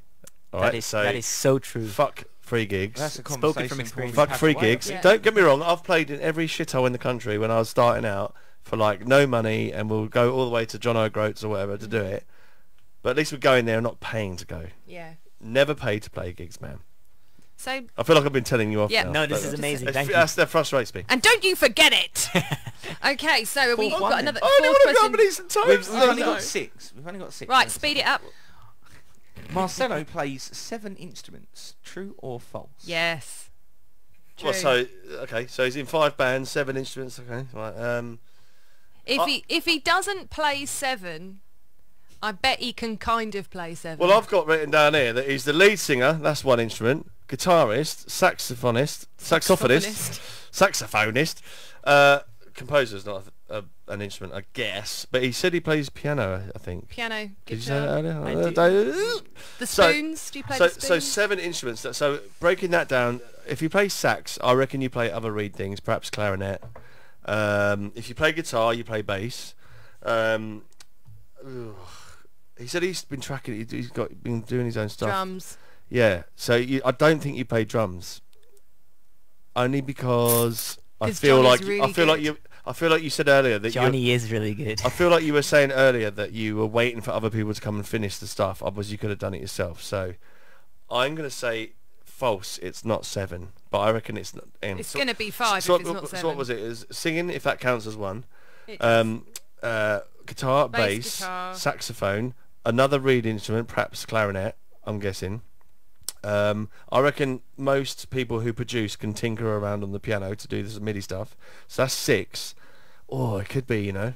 All right. That is so true. Fuck free gigs. That's a Spoken conversation from experience. before we Fuck pass free away. gigs. Yeah. Don't get me wrong. I've played in every shithole in the country when I was starting out for like no money, and we'll go all the way to John O'Groats or whatever to do it. But at least we're going there and not paying to go. Yeah. Never pay to play gigs, man. So, I feel like I've been telling you off. Yeah. now, No, this but is amazing. it's- Thank you. That frustrates me. and don't you forget it. Okay, so we've Fourth got one another I only fourth want to go question. up We've, times. we've only got 6. We've only got 6. Right, speed it up. Marcelo plays 7 instruments. True or false? Yes. Well, True. so he's in 5 bands, 7 instruments. Okay, right. If he doesn't play 7, I bet he can kind of play 7. Well, I've got written down here that he's the lead singer. That's one instrument. Guitarist, saxophonist, composer's not an instrument, I guess. But he said he plays piano. I think. Piano, Did you say that guitar, earlier? the spoons. Do you play the spoons? So 7 instruments. So breaking that down, if you play sax, I reckon you play other reed things, perhaps clarinet. If you play guitar, you play bass. He said he's been tracking. He's been doing his own stuff. Drums. Yeah. So I don't think you play drums. Only because I 'Cause feel Johnny's like really I feel like good. you said earlier that Johnny is really good. I feel like you were saying earlier that you were waiting for other people to come and finish the stuff. Otherwise, you could have done it yourself. So I'm going to say false. It's not 7, but I reckon it's not. It's going to be 5 So if it's not 7. what was it? Is singing, if that counts as one. It does. Guitar, Bass, bass, guitar. saxophone, another reed instrument, perhaps clarinet. I'm guessing. I reckon most people who produce can tinker around on the piano to do this MIDI stuff. So that's 6. Oh, it could be, you know,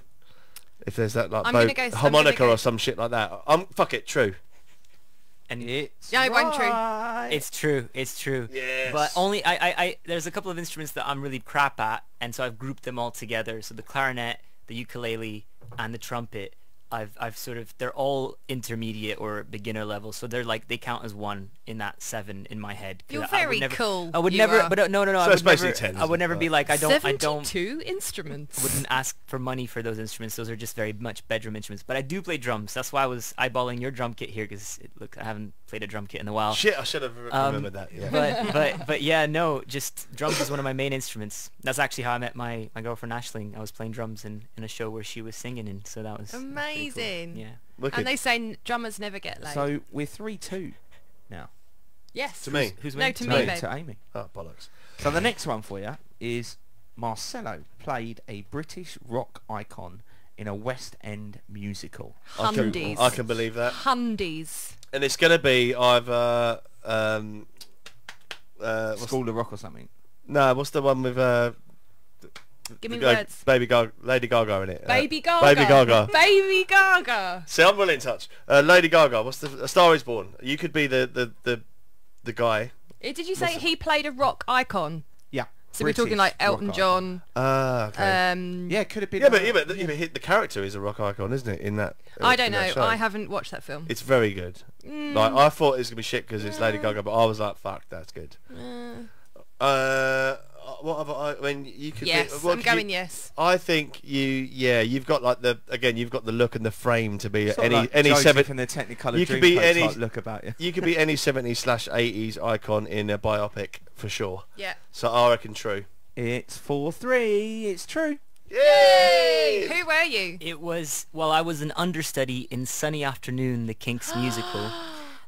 if there's that like I'm gonna go- I'm harmonica gonna go- or some shit like that. Fuck it, true. And It's Yeah, it won't true. right. it's true. It's true. Yes. But only I there's a couple of instruments that I'm really crap at, and so I've grouped them all together. So the clarinet, the ukulele, and the trumpet. I've sort of, they're all intermediate or beginner level, so they're like, they count as 1 in that 7 in my head. 'Cause You're I would very never, cool, I would you never, are. but no. So I it's would never, basically 10, I would isn't never it? be like, I don't, 72 instruments. wouldn't ask for money for those instruments. Those are just very much bedroom instruments. But I do play drums. That's why I was eyeballing your drum kit here, because I haven't played a drum kit in a while. Shit, I should have remembered that. Yeah. But yeah, no, just drums is one of my main instruments. That's actually how I met my girlfriend Aisling. I was playing drums in a show where she was singing, and so that was pretty cool. Amazing. Yeah. Wicked. And they say drummers never get laid. So we're 3-2 now. yes. To me. Who's No, winning? to No, me, babe. to Amy. Oh, bollocks. So the next one for you is Marcelo played a British rock icon in a West End musical. Hundies. I can believe that. Hundies. And it's going to be either... what's School of Rock or something. No, what's the one with Give me the words. Lady Gaga in it? Baby Gaga. Baby Gaga. Baby Gaga. See, I'm well in touch. Lady Gaga. What's the A Star Is Born? You could be the guy. Did you say he played a rock icon? Yeah. So we're talking like Elton John. Ah, okay. Yeah, it could have been. yeah, but the character is a rock icon, isn't it? In that. I don't in that know. show. I haven't watched that film. It's very good. Like I thought it was gonna be shit because it's Lady Gaga, but I was like, fuck, that's good. What other? I mean, you could. Yes, what I'm could going you- yes. I think you've got like you've got the look and the frame to be Sort of any like any Joseph 7. and the Technicolor You could be Dreamcoat any- type look about you. You could be any 70s/80s icon in a biopic for sure. Yeah. So I reckon true. It's 4-3. It's true. Yay! Who were you? It was, well, I was an understudy in Sunny Afternoon, the Kinks musical,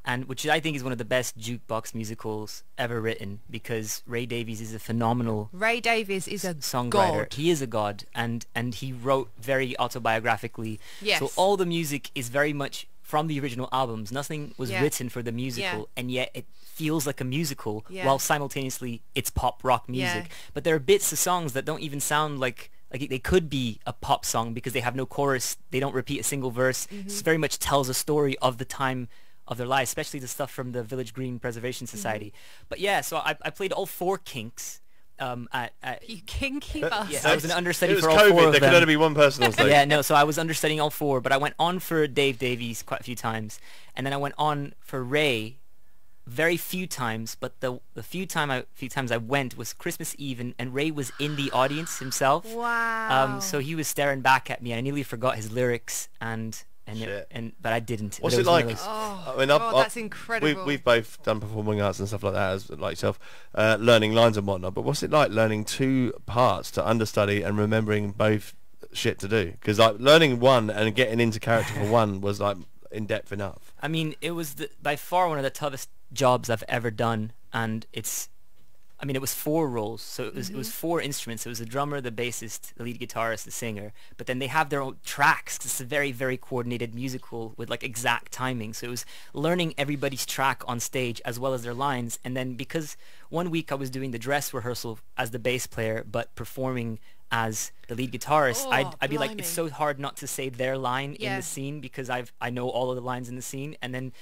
and which I think is one of the best jukebox musicals ever written, because Ray Davies is a phenomenal Ray Davies is a songwriter. god. He is a god, and he wrote very autobiographically. Yes. So all the music is very much from the original albums. Nothing was Yeah. written for the musical, Yeah. and yet it feels like a musical, Yeah. while simultaneously it's pop rock music. Yeah. But there are bits of songs that don't even sound like they could be a pop song, because they have no chorus, they don't repeat a single verse. It very much tells a story of the time of their lives, especially the stuff from the Village Green Preservation Society. But yeah, so I played all 4 Kinks at You kinky bastard. yeah, I was an understudy It was for all COVID. 4 of There them. could only be one person on stage. Yeah, no, so I was understudying all 4, but I went on for Dave Davies quite a few times, and then I went on for Ray very few times, but the few times I went was Christmas Eve, and Ray was in the audience himself. Wow. So he was staring back at me, and I nearly forgot his lyrics, Shit. but I didn't. What's But it was one of like? those- Oh, I mean, God, that's incredible. We've both done performing arts and stuff like that, as like yourself, learning lines and whatnot. But what's it like learning 2 parts to understudy and remembering both shit to do? Because like learning one and getting into character for one was like in depth enough. I mean, it was by far one of the toughest jobs I've ever done. and I mean, it was 4 roles, so it was 4 instruments. It was the drummer, the bassist, the lead guitarist, the singer. But then they have their own tracks. 'Cause it's a very, very coordinated musical with like exact timing. So it was learning everybody's track on stage as well as their lines. And then because one week I was doing the dress rehearsal as the bass player, but performing as the lead guitarist, I'd be like, blimey. it's so hard not to say their line in Yeah. the scene because I know all of the lines in the scene. And then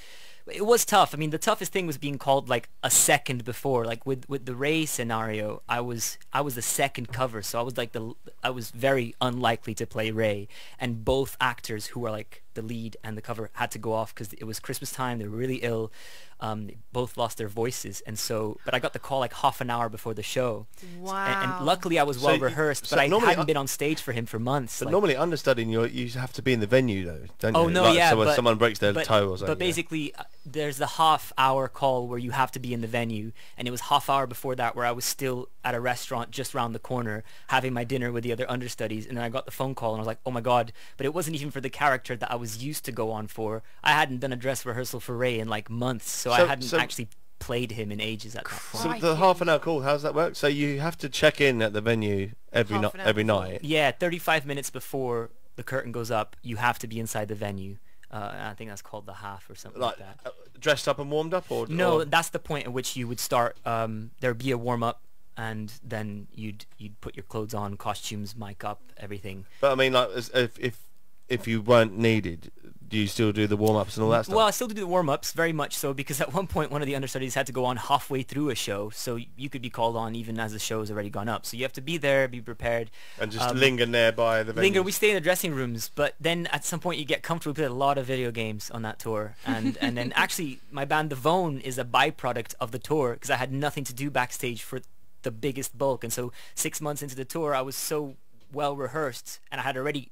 it was tough. I mean, the toughest thing was being called like a second before. Like with the Ray scenario, I was the second cover, so I was like I was very unlikely to play Ray, and both actors who were like the lead and the cover had to go off because it was Christmas time. They were really ill. They both lost their voices, and so. But I got the call like half an hour before the show. Wow. And luckily I was So well you- rehearsed, so but I normally hadn't been on stage for him for months. But like- normally understudying, you have to be in the venue though, don't Oh you? no, Like, yeah, so when but someone breaks their but- toe or something. But basically, there's the half-hour call where you have to be in the venue, and it was half hour before that where I was still at a restaurant just round the corner having my dinner with the other understudies, and then I got the phone call, and I was like, oh my god! But it wasn't even for the character that I was used to go on for. I hadn't done a dress rehearsal for Ray in like months, so I hadn't actually played him in ages at that point. So Crikey. the half an hour call, how does that work? So you have to check in at the venue every Half an hour every before. night. Yeah, 35 minutes before the curtain goes up, you have to be inside the venue. And I think that's called the half or something like Like that. dressed up and warmed up, or No, or- that's the point at which you would start. There'd be a warm up, and then you'd put your clothes on, costumes, mic up, everything. But I mean, like, if you weren't needed, do you still do the warm ups and all that stuff? Well, I still do the warm ups, very much so, because at one point one of the understudies had to go on halfway through a show, so you could be called on even as the show has already gone up. So you have to be there, be prepared. and just linger nearby the venue. Linger. We stay in the dressing rooms, but then at some point you get comfortable. We played a lot of video games on that tour, and then actually my band, the Vone, is a byproduct of the tour because I had nothing to do backstage for the biggest bulk, and so 6 months into the tour, I was so well rehearsed, and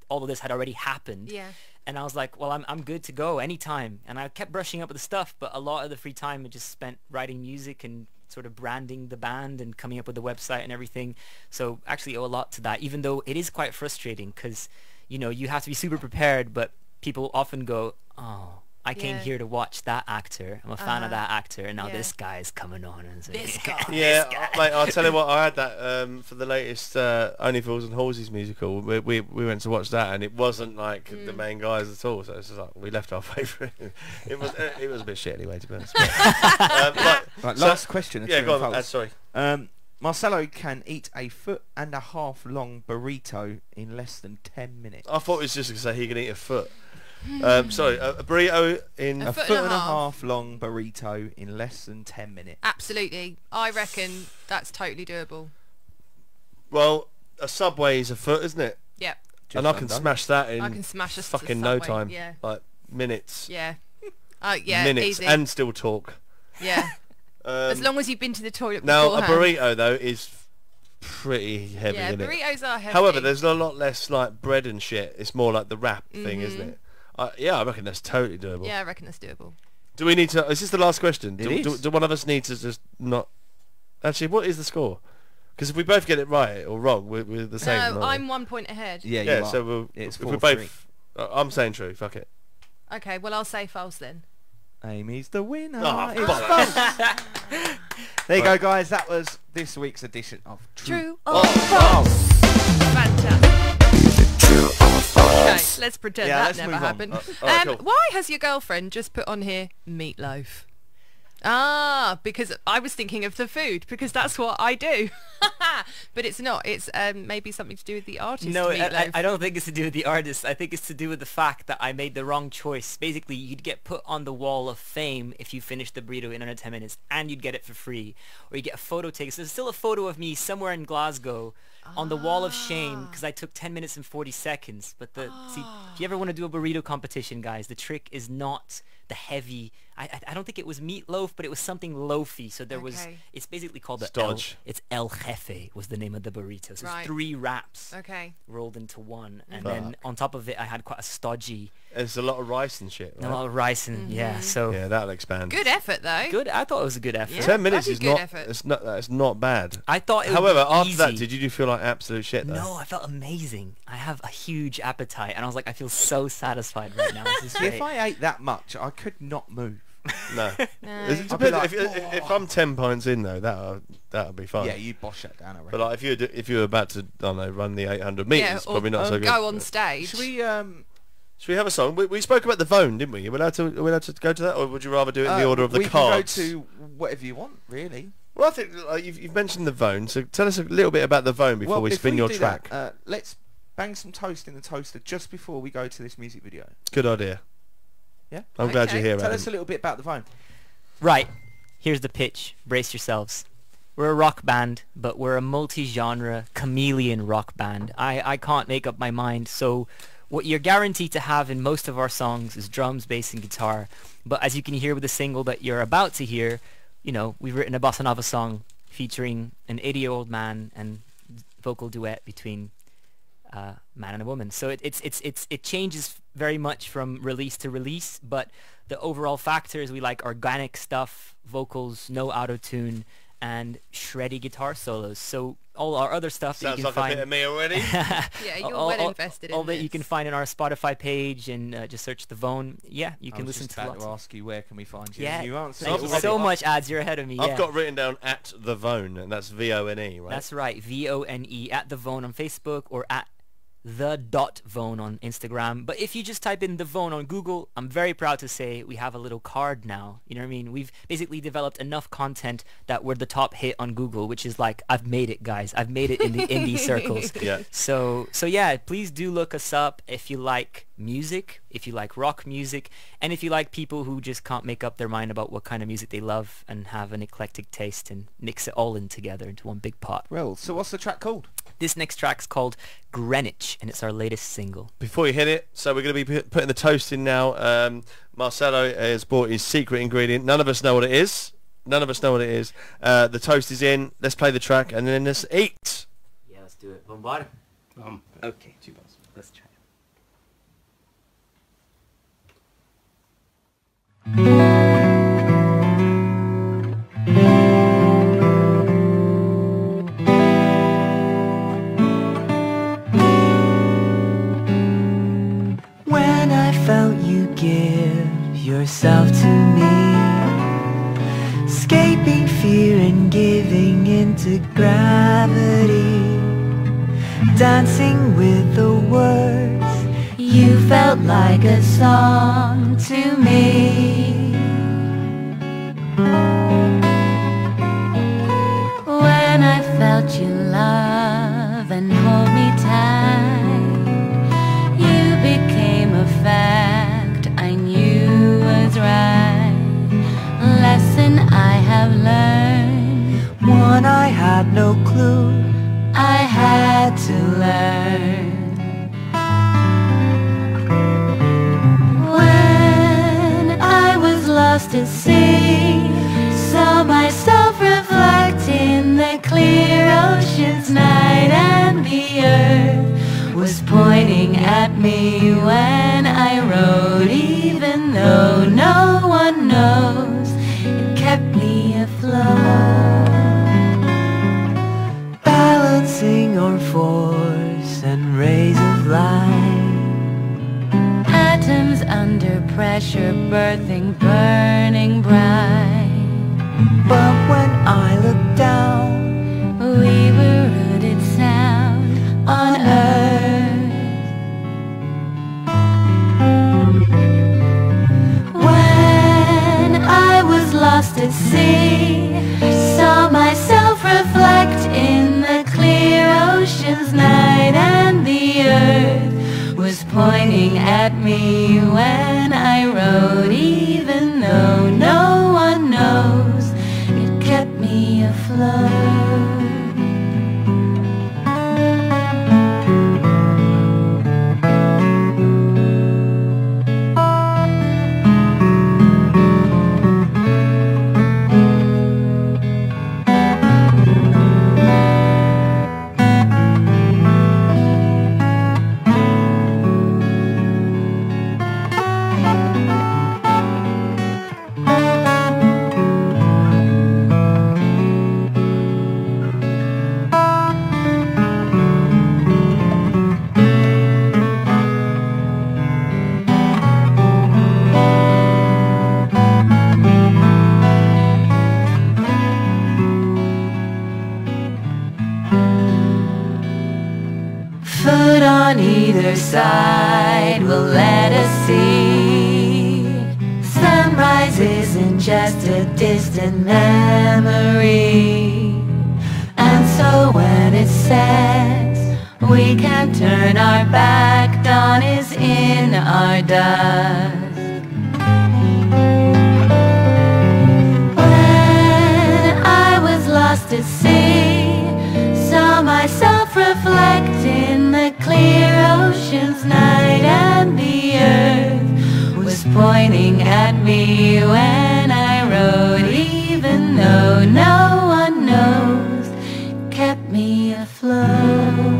all of this had already happened. Yeah. And I was like, well, I'm good to go anytime. And I kept brushing up with the stuff, but a lot of the free time I just spent writing music and sort of branding the band and coming up with the website and everything. So actually owe a lot to that, even though it is quite frustrating because, you have to be super prepared, but people often go, oh, I came Yeah. here to watch that actor. I'm a fan of that actor, and now yeah. this guy's coming on. And so, This guy. Yeah, mate, I'll tell you what, I had that for the latest Only Fools and Horses musical. We went to watch that, and it wasn't like the main guys at all. So it's just like we left our favourite. It was a bit shit anyway, to be honest. Right, last question. Yeah, true go and on. false. Sorry. Marcelo can eat a 1.5 foot long burrito in less than 10 minutes. I thought it was just going to say he can eat a foot. Sorry, a burrito in. A foot foot and and a a half. half long burrito in less than 10 minutes. Absolutely. I reckon that's totally doable. Well, a Subway is a foot, isn't it? Yep. And I can smash that in. I can smash a fucking no Subway, time. yeah. Like minutes. Yeah. Yeah, minutes easy. and still talk. Yeah. As long as you've been to the toilet Now a beforehand. burrito though is pretty heavy, Yeah, isn't it? burritos are heavy. However, there's a lot less like bread and shit. It's more like the wrap thing, isn't it? Yeah, I reckon that's totally doable. Yeah, I reckon that's doable. Do we need to? Is this the last question? It Do is. one of us need to just not? Actually, what is the score? Because if we both get it right or wrong, we're the same. No, aren't I'm we? 1 point ahead. Yeah, Yeah, you are. so we'll. It's if we 4-3. both. I'm saying true. Fuck it. Okay, well I'll say false then. Amy's the winner. Oh, It's bollocks. false. There you go, guys. That was this week's edition of True or or False. Fantastic. Okay, let's pretend Yeah, that let's never move on. happened. Alright, cool. Why has your girlfriend just put on here meatloaf? Ah, because I was thinking of the food, because that's what I do. But it's not. It's maybe something to do with the artist. No, meatloaf. I don't think it's to do with the artist. I think it's to do with the fact that I made the wrong choice. Basically, you'd get put on the wall of fame if you finished the burrito in under 10 minutes, and you'd get it for free. Or you get a photo taken. So there's still a photo of me somewhere in Glasgow on the wall of shame because I took 10 minutes and 40 seconds. But see, if you ever want to do a burrito competition, guys, the trick is not the heavy. I don't think it was meatloaf, but it was something loafy. So there was. Okay. It's basically called the Stodge. It's El Jefe was the name of the burrito. So Right. it's 3 wraps Okay. rolled into one, and then on top of it I had quite a stodgy, There's a lot of rice and shit. a Right? lot of rice and yeah, so Yeah, that'll expand. Good effort though. good. I thought it was a good effort. Yeah. 10 minutes Bloody is good not. effort. It's not. That's not bad. I thought it However, would be after that, easy. did you feel like absolute shit though? No, I felt amazing. I have a huge appetite, and I was like, I feel so satisfied right now. This is See, if great. I ate that much, I could not move. No. No. It I'd be depends. like, If I'm 10 pints in though, that'll be fine. Yeah, you bosh that down, I reckon. But like if you were about to, I don't know, run the 800 meters, or probably not so good. go on stage. Should we Should we have a song? We spoke about the Vone, didn't we? Are we allowed to go to that, or would you rather do it in the order of the cards? We can go to whatever you want, really. Well, I think you've mentioned the Vone, so tell us a little bit about the Vone before we spin your track. Let's bang some toast in the toaster just before we go to this music video. Good idea. Yeah? I'm glad you're here, Tell Adam. us a little bit about the Vone. Right. Here's the pitch. Brace yourselves. We're a rock band, but we're a multi-genre chameleon rock band. I can't make up my mind, so what you're guaranteed to have in most of our songs is drums, bass and guitar. But as you can hear with the single that you're about to hear, you know, we've written a bossa nova song featuring an 80-year-old man and vocal duet between a man and a woman. So it changes very much from release to release, but the overall factors, we like organic stuff, vocals, no auto-tune, and shreddy guitar solos. So all our other stuff Sounds that you like can a find... bit of me already. Yeah, you're well invested in all that this. you can find in our Spotify page, and just search the Vone. Yeah, you can I was listen just to about lots. to ask you where can we find you. Yeah, You answered thank it you already. so much, ads. You're ahead of me. I've Yeah. got written down at the Vone, and that's VONE, right? That's right, VONE, at the Vone on Facebook, or at the.Vone on Instagram. But if you just type in the Vone on Google, I'm very proud to say we have a little card now. You know what I mean? We've basically developed enough content that we're the top hit on Google, which is like, I've made it, guys. I've made it in the indie circles. Yeah. So yeah, please do look us up if you like music, if you like rock music, and if you like people who just can't make up their mind about what kind of music they love and have an eclectic taste and mix it all in together into one big pot. Well, so what's the track called? This next track's called Greenwich, and it's our latest single. Before you hit it, so we're going to be putting the toast in now. Marcelo has bought his secret ingredient. None of us know what it is. The toast is in. Let's play the track and then let's eat. Yeah, let's do it. Bombard. Okay, let's try it. When I felt you give yourself to me, escaping fear and giving into gravity, dancing with the words, you felt like a song to me. When I felt you love and hold me tight, you became a fact I knew was right. Lesson I have learned, one I had no clue I had to learn. When I was lost at sea, saw myself reflect in the clear ocean's night, and the earth was pointing at me when I rode. Even though no one knows, it kept me afloat, balancing on force and rays of light, atoms under pressure birthing, burning bright. But when I looked down, we were rooted sound on earth. When I was lost at sea, I saw myself reflect in the clear ocean's night, and the earth was pointing at me when I rode. Even though no one knows, it kept me afloat. other side will let us see. Sunrise isn't just a distant memory, and so when it sets, we can turn our back. Dawn is in our dusk. When I was lost at sea, saw myself reflect in the clear ocean's night, and the earth was pointing at me when I wrote, even though no one knows, kept me afloat.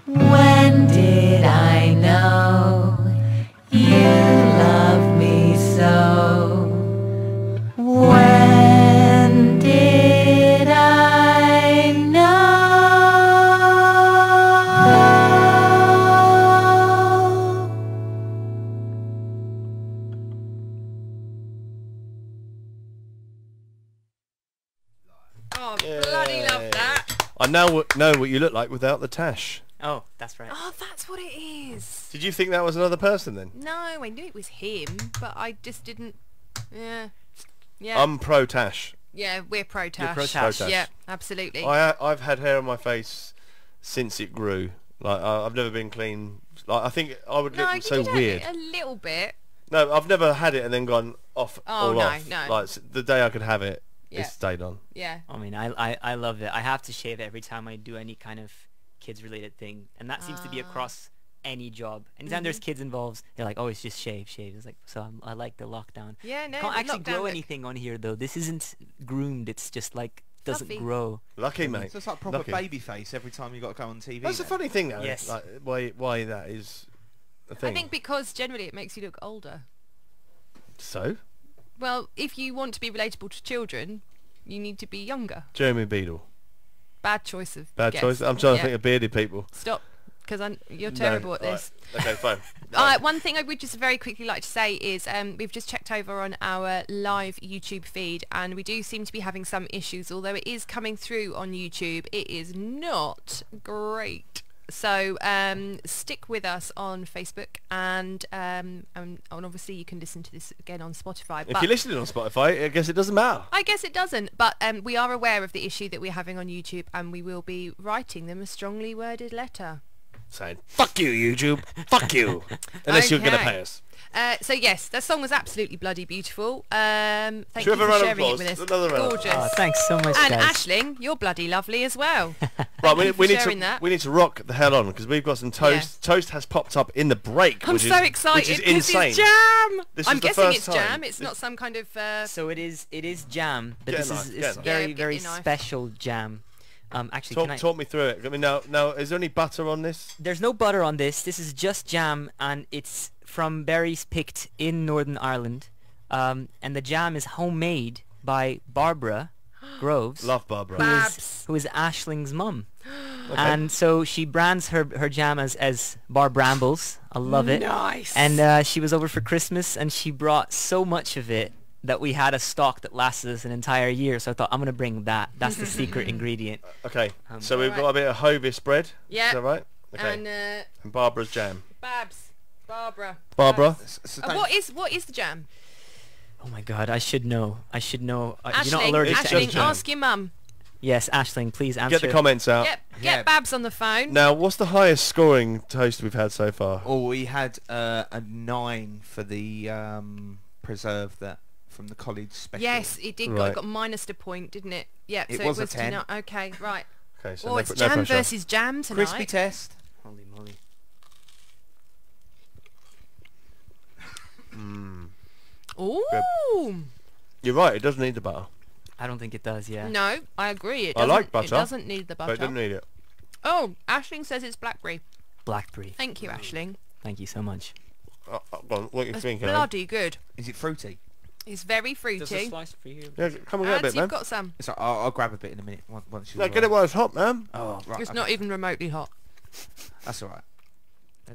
When did I know you love me so? When did I know? Oh, bloody love that. I now know what you look like without the tash. Oh, that's right. Oh, that's what it is. Did you think that was another person then? No, I knew it was him, but I just didn't. Yeah. Yeah. I'm pro tash. Yeah, we're pro Tash. pro Tash. Yeah, absolutely. I've had hair on my face since it grew. Like I've never been clean. Like I think I would no, look so you did weird. A little bit. No, I've never had it and then gone off. Oh, all no, off. no. Like the day I could have it, Yeah. it stayed on. Yeah. I mean, I love it. I have to shave it every time I do any kind of kids-related thing, and that seems to be across any job. Anytime there's kids involved, they're like, "Oh, it's just shave." It's like, so I like the lockdown. Yeah, no. Can't the actually lockdown grow look- anything on here though. This isn't groomed. It's just like doesn't Fluffy. grow. Lucky mate. So it's like proper Lucky. baby face every time you got to go on TV. That's a then. funny thing though. Yes. Like why that is a thing. I think because generally it makes you look older. So. Well, if you want to be relatable to children, you need to be younger. Jeremy Beadle. Bad choice of Bad guess. choice. I'm trying Yeah. to think of bearded people. Stop, because you're terrible No, at this. right. Okay, fine. One thing I would just very quickly like to say is we've just checked over on our live YouTube feed, and we do seem to be having some issues. Although it is coming through on YouTube, it is not great. So stick with us on Facebook, and obviously you can listen to this again on Spotify. If but you're listening on Spotify, I guess it doesn't matter. I guess it doesn't, but we are aware of the issue that we're having on YouTube, and we will be writing them a strongly worded letter. Saying, fuck you, YouTube. Fuck you. Unless you're going to Okay. pay us. So yes, that song was absolutely bloody beautiful. Thank Should you we have a for round of sharing it applause? with us. Another round of Gorgeous. Oh, thanks so much, And guys. Aisling, you're bloody lovely as well. Right, you for we need sharing to that. we need to rock the hell on because we've got some toast. Toast has popped up in the break. I'm which so is, excited which is because insane. it's jam. This I'm is the guessing first it's time. jam. It's This- not some kind of. So it is jam, but Get a this knife, is get a it's knife. very Yeah, get very your knife. special jam. Actually, can Talk me through it. I mean, now, is there any butter on this? There's no butter on this. This is just jam, and it's from berries picked in Northern Ireland. And the jam is homemade by Barbara Groves, Love Barbara. Babs. who is Aisling's mum. And so she brands her jam as Bar Brambles. I love it. Nice. And she was over for Christmas, and she brought so much of it that we had a stock that lasted us an entire year. So I thought, I'm going to bring that. That's the secret ingredient. Okay, so we've Alright. got a bit of Hovis bread. Yeah. Is that right? Okay. And And Barbara's jam. Babs, Barbara. Barbara. So What is the jam? Oh my God, I should know. You're not Aisling, allergic to It's Aisling, just jam. ask your mum. Yes, Aisling, please answer. Get the comments out. Get Yeah. Babs on the phone. Now, what's the highest scoring toast we've had so far? Oh, we had a 9 for the preserve that from the college special. Yes, it did. Right. Got minus a point, didn't it? Yeah. It so was it a was 10. Okay, right. Okay, so Oh, no, it's no jam pressure. versus jam tonight. Crispy test. Holy moly. Ooh. You're right, it doesn't need the butter. I don't think it does, yeah. No, I agree. It I doesn't, like It butter, doesn't need the But it butter. doesn't need it. Oh, Aisling says it's blackberry. Blackberry. Thank you, Aisling. Thank you so much. Go on, what are you It's thinking? bloody good. Is it fruity? It's very fruity. slice for you? Yeah, come and get a Ads, bit, you've man. got some. It's like, I'll grab a bit in a minute once you. No, get it while it's hot, man. Oh, right. It's okay. not even remotely hot. That's all right.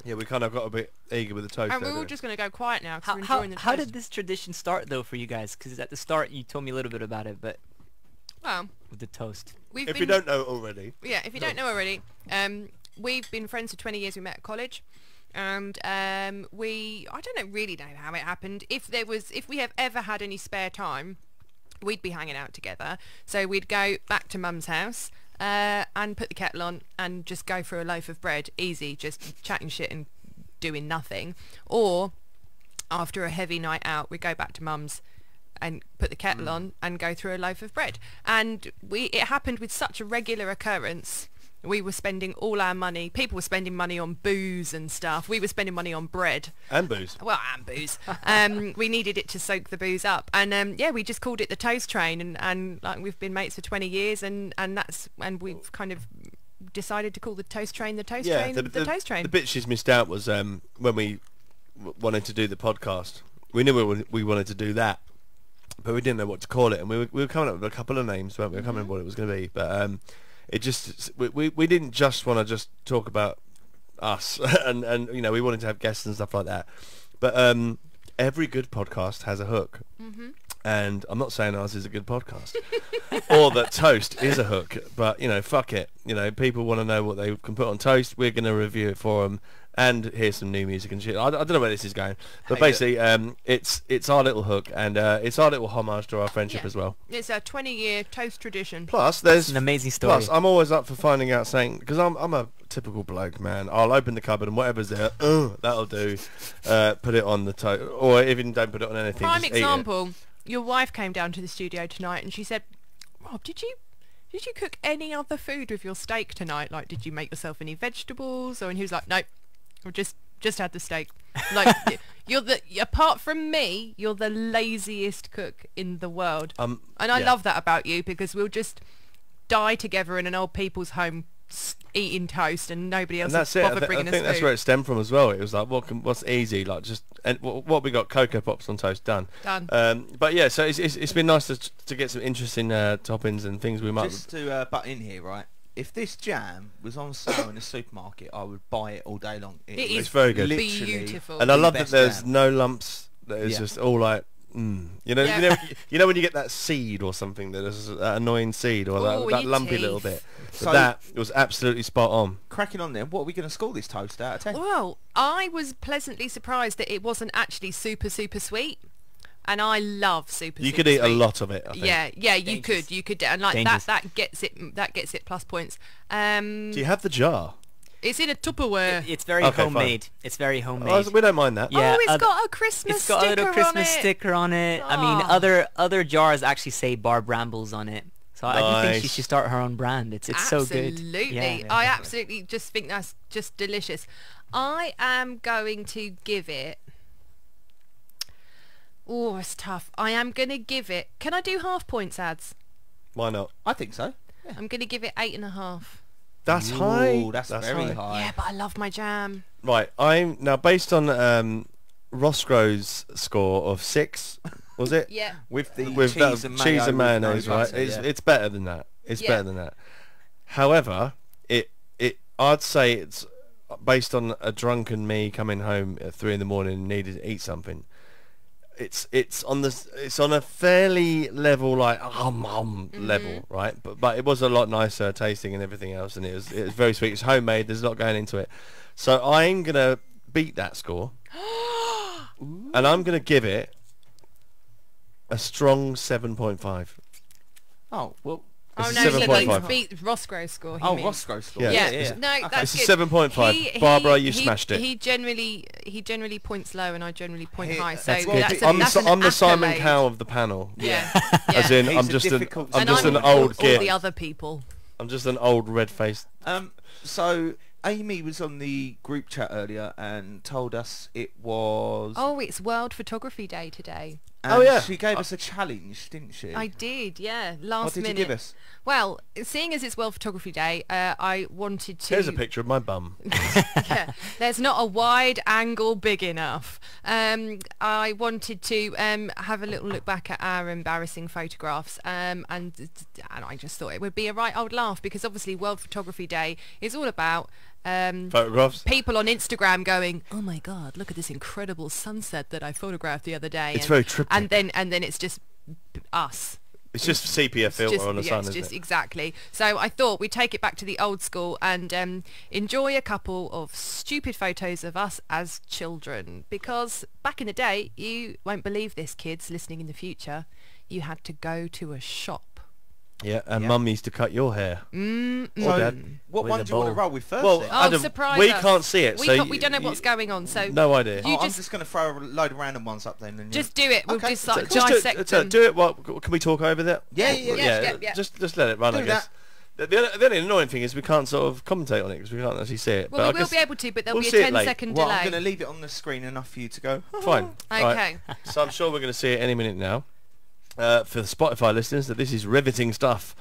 Yeah, we kind of got a bit eager with the toast. And there, we're all didn't just going to go quiet now because How, we're how, enjoying the how toast. did this tradition start though for you guys? Because at the start you told me a little bit about it, but Well, with the toast. we've we? If been... you don't know already. Yeah, if you don't know already, we've been friends for 20 years. We met at college. And I don't really know how it happened. If we have ever had any spare time, we'd be hanging out together. So we'd go back to Mum's house and put the kettle on and just go for a loaf of bread, easy, just chatting shit and doing nothing. Or after a heavy night out, we'd go back to Mum's and put the kettle on and go through a loaf of bread. And it happened with such a regular occurrence. We were spending all our money. People were spending money on booze and stuff. We were spending money on bread. And booze. Well, and booze. We needed it to soak the booze up. And yeah, we just called it the Toast Train. And like we've been mates for 20 years. And we've kind of decided to call the Toast Train the Toast Train the Toast Train. The bit she's missed out was when we wanted to do the podcast. We knew we wanted to do that, but we didn't know what to call it. And we were coming up with a couple of names, weren't we? I can't remember what it was going to be. But it just we didn't just want to just talk about us and you know, we wanted to have guests and stuff like that, but every good podcast has a hook, and I'm not saying ours is a good podcast or that toast is a hook, but you know, fuck it, you know, people want to know what they can put on toast. We're going to review it for them and hear some new music and shit. I don't know where this is going, but basically it's our little hook, and it's our little homage to our friendship as well. It's a 20-year toast tradition. Plus there's an amazing story. Plus I'm always up for finding out saying, because I'm a typical bloke, man. I'll open the cupboard and whatever's there, that'll do. Put it on the toast, or even don't put it on anything. Prime just example, your wife came down to the studio tonight and she said, Rob, did you cook any other food with your steak tonight? Like, did you make yourself any vegetables? And he was like, nope, I've just had the steak. Like, apart from me, you're the laziest cook in the world. And I love that about you, because we'll just die together in an old people's home eating toast, and nobody else will bother bringing us food. I think that's where it stemmed from as well. It was like, what's easy? Like, just what we got, Cocoa Pops on toast, done. But yeah, so it's been nice to get some interesting toppings and things we might. Just to butt in here, right? If this jam was on sale in a supermarket, I would buy it all day long. It's very good, beautiful, and I love that there's no lumps. That is just all like. You know, you know when you get that seed or something, that is that annoying seed or that lumpy little bit. So that was absolutely spot on. Cracking on then, what are we going to score this toast out of 10? Well, I was pleasantly surprised that it wasn't actually super sweet, and I love super. You could eat a lot of it, I think. Yeah, you could, and like that gets it plus points. Do you have the jar? It's in a Tupperware. It's very homemade. Fine. It's very homemade. Oh, we don't mind that. Yeah, it's got a Christmas sticker on it. It's got a little Christmas sticker on it. I mean, other jars actually say Bar Brambles on it. So I do think she should start her own brand. It's so good. Absolutely. Yeah, I absolutely just think that's just delicious. I am going to give it... Oh, it's tough. I am going to give it... Can I do half points, ads? Why not? I think so. Yeah. I'm going to give it 8.5. That's high. That's very high. Yeah, but I love my jam. Right, I'm now based on Roscoe's score of 6. Was it? Yeah. With the cheese and mayonnaise, right? Butter, it's better than that. It's better than that. However, I'd say it's based on a drunken me coming home at 3 in the morning and needed to eat something. It's on a fairly level, like level, right? But it was a lot nicer tasting and everything else, and it was very sweet. It's homemade. There's a lot going into it, so I'm gonna beat that score, and I'm gonna give it a strong 7.5. Oh well. Oh no, he needs to beat Roscoe's score. Roscoe's score. Yeah. No, that's it's a 7.5. Barbara, you smashed it. He generally points low, and I generally point high. So I'm the Simon Cowell of the panel. Yeah. As in, I'm just an old git. All the other people. I'm just an old red-faced. So Aimee was on the group chat earlier and told us it was... Oh, it's World Photography Day today. And she gave us a challenge, didn't she? I did, yeah. Last minute. What did you give us? Well, seeing as it's World Photography Day, I wanted to... Here's a picture of my bum. Yeah, there's not a wide angle big enough. I wanted to have a little look back at our embarrassing photographs, and I just thought it would be a right old laugh, because obviously World Photography Day is all about... photographs. People on Instagram going, oh my god, look at this incredible sunset that I photographed the other day. It's very trippy. And then it's just us It's just sepia filter on the sun, isn't it? Exactly. So I thought we'd take it back to the old school and enjoy a couple of stupid photos of us as children. Because back in the day, you won't believe this, kids listening in the future, you had to go to a shop. Yeah, and Mum used to cut your hair. So, Dad. what With one a do you want to bowl. roll with first? Well, then? Oh, Adam, surprise we us. can't see it, We don't know what's going on, so no idea. you I'm just just going to throw a load of random ones up then. And just do it. We'll Okay. just like Just dissect them. do it. What can we talk over that? Yeah. Just let it run. I Do guess. The only annoying thing is we can't sort of commentate on it because we can't actually see it. Well, but we I will be able to, but there'll we'll be see a it late. 10-second Well, delay. I'm going to leave it on the screen enough for you to go. Fine. Okay. Right. So I'm sure we're going to see it any minute now. For the Spotify listeners, that this is riveting stuff.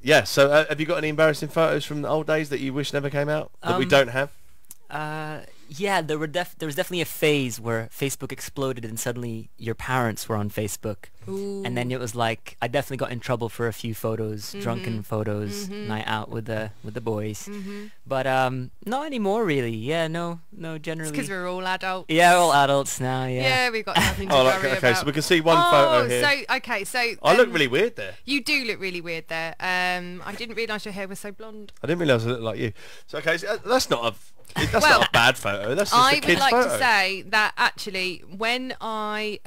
Yeah. So have you got any embarrassing photos from the old days that you wish never came out that we don't have? Yeah, there was definitely a phase where Facebook exploded and suddenly your parents were on Facebook. Ooh. And then it was like I definitely got in trouble for a few photos, drunken photos, night out with the boys. But not anymore really. Yeah, no, generally. Because we're all adults. Yeah, we're all adults now. Yeah. Yeah, we've got nothing to Oh, worry okay. about. So we can see one photo here. So I look really weird there. You do look really weird there. I didn't realise your hair was so blonde. I didn't realise I looked like you. So okay, so that's not Well, not a bad photo. That's just I a would kid's like photo. to say that actually, when I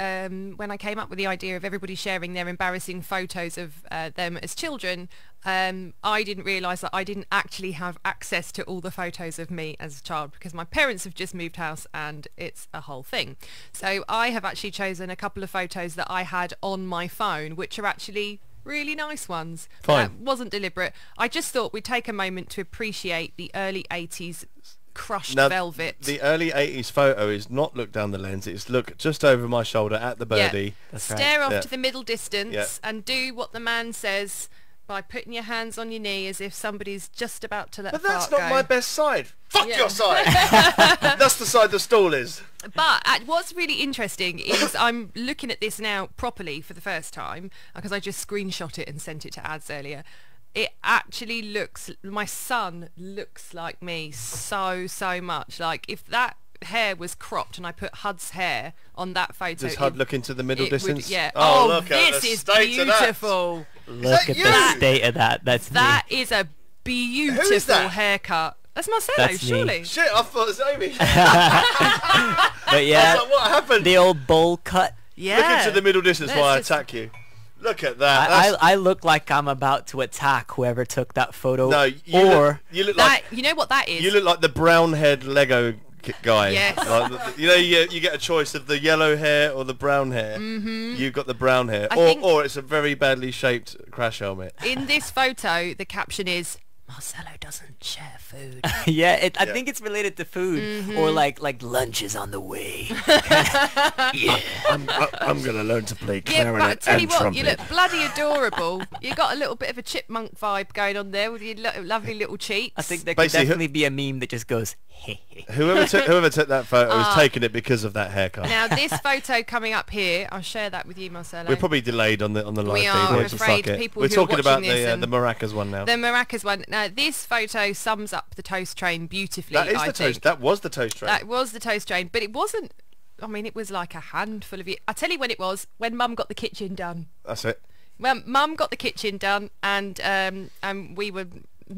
came up with the idea of everybody sharing their embarrassing photos of them as children, I didn't realise that I didn't actually have access to all the photos of me as a child because my parents have just moved house and it's a whole thing. So I have actually chosen a couple of photos that I had on my phone, which are actually really nice ones. Fine. That wasn't deliberate. I just thought we'd take a moment to appreciate the early 80s crushed Now, velvet. the early 80s photo is not look down the lens, it's look just over my shoulder at the birdie. That's right. Stare off Yeah. to the middle distance Yeah. and do what the man says by putting your hands on your knee as if somebody's just about to let But a that's fart not go. my best side. Fuck Yeah. your side. That's the side the stall is. But what's really interesting is I'm looking at this now properly for the first time because I just screenshot it and sent it to ads earlier. It actually looks, my son looks like me so much. Like if that hair was cropped and I put Hud's hair on that photo. Does Hud look into the middle it would- distance? yeah. Oh, Oh, look at this the is state of that. beautiful. Look at you? the state of that. That's That me. is a beautiful that? haircut. That's Marcelo, That's me. surely. Shit, I thought it was Aimee. But I yeah, was like, what happened? the old bowl cut. Yeah. Look into the middle distance Let's while I just- attack you. Look at that. That's- I look like I'm about to attack whoever took that photo. no, you look That, like you know what that is? you look like the brown-haired Lego guy. Yes. Like, you know, you get a choice of the yellow hair or the brown hair. Mm-hmm. You've got the brown hair, I think- or it's a very badly shaped crash helmet. In this photo, the caption is, Marcelo doesn't share food. Yeah, I think it's related to food or like lunch is on the way. Yeah. I'm gonna learn to play Yeah, clarinet but I tell you and what, trumpet. you look bloody adorable. You got a little bit of a chipmunk vibe going on there with your lovely little cheeks. I think there could Basically, definitely be a meme that just goes, hey. Whoever took that photo is taking it because of that haircut. Now this photo coming up here, I'll share that with you, Marcelo. We're probably delayed on the live We feed. are, We'll I'm just afraid, fuck it. people We're who are talking about watching this the maracas one now. the maracas one. Now this photo sums up the toast train beautifully. That is I the think. toast. That was the toast train. That was the toast train, but it wasn't. I mean, it was like a handful of it. I tell you when it was. When Mum got the kitchen done. That's it. Well, Mum got the kitchen done, and we were.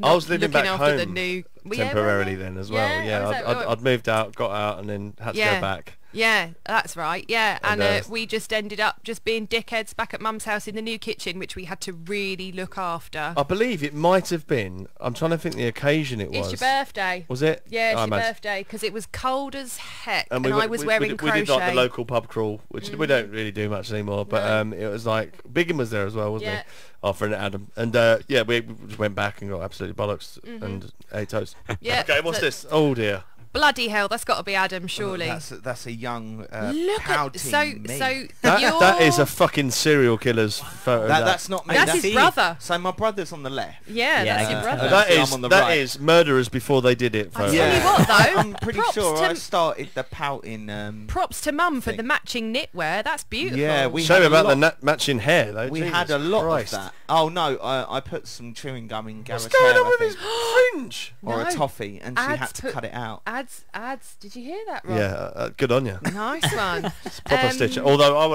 I was living looking back after home the new temporarily then as well. Yeah, I was like, I'd moved out, got out, and then had to Yeah. go back. Yeah, that's right. Yeah, and And, we just ended up just being dickheads back at Mum's house in the new kitchen, which we had to really look after. I believe it might have been. I'm trying to think the occasion it was. It's your birthday. Was it? Yeah, it's I your imagine. birthday because it was cold as heck, and, we I was wearing we crochet. did like the local pub crawl, which we don't really do much anymore. But No. it was like Biggin was there as well, wasn't Yeah. he? Our friend Adam. And yeah, we just went back and got absolutely bollocks and ate toast. Yeah, Okay, what's so- this? Oh dear. Bloody hell, that's got to be Adam, surely. That's a young Look at pouting me. That is a fucking serial killer's photo. That's not me. That's his See? brother. So my brother's on the left. Yeah, Yeah, that's I your can brother. tell. that So is I'm on the that right. is murderers before they did it. I Photo. tell you what, though, I'm pretty props sure to- I started the pouting. Props to Mum for thing. the matching knitwear. That's beautiful. Yeah, we Shame had a about the lot- matching hair though. We Jesus had a lot Christ. of that. Oh no, I put some chewing gum in Gareth's What's going hair, on I with his think. fringe? Or No. a toffee, and she Ads had to put- cut it out. Ads. Did you hear that, Rob? Yeah, good on you. Nice one. Proper stitch. Although I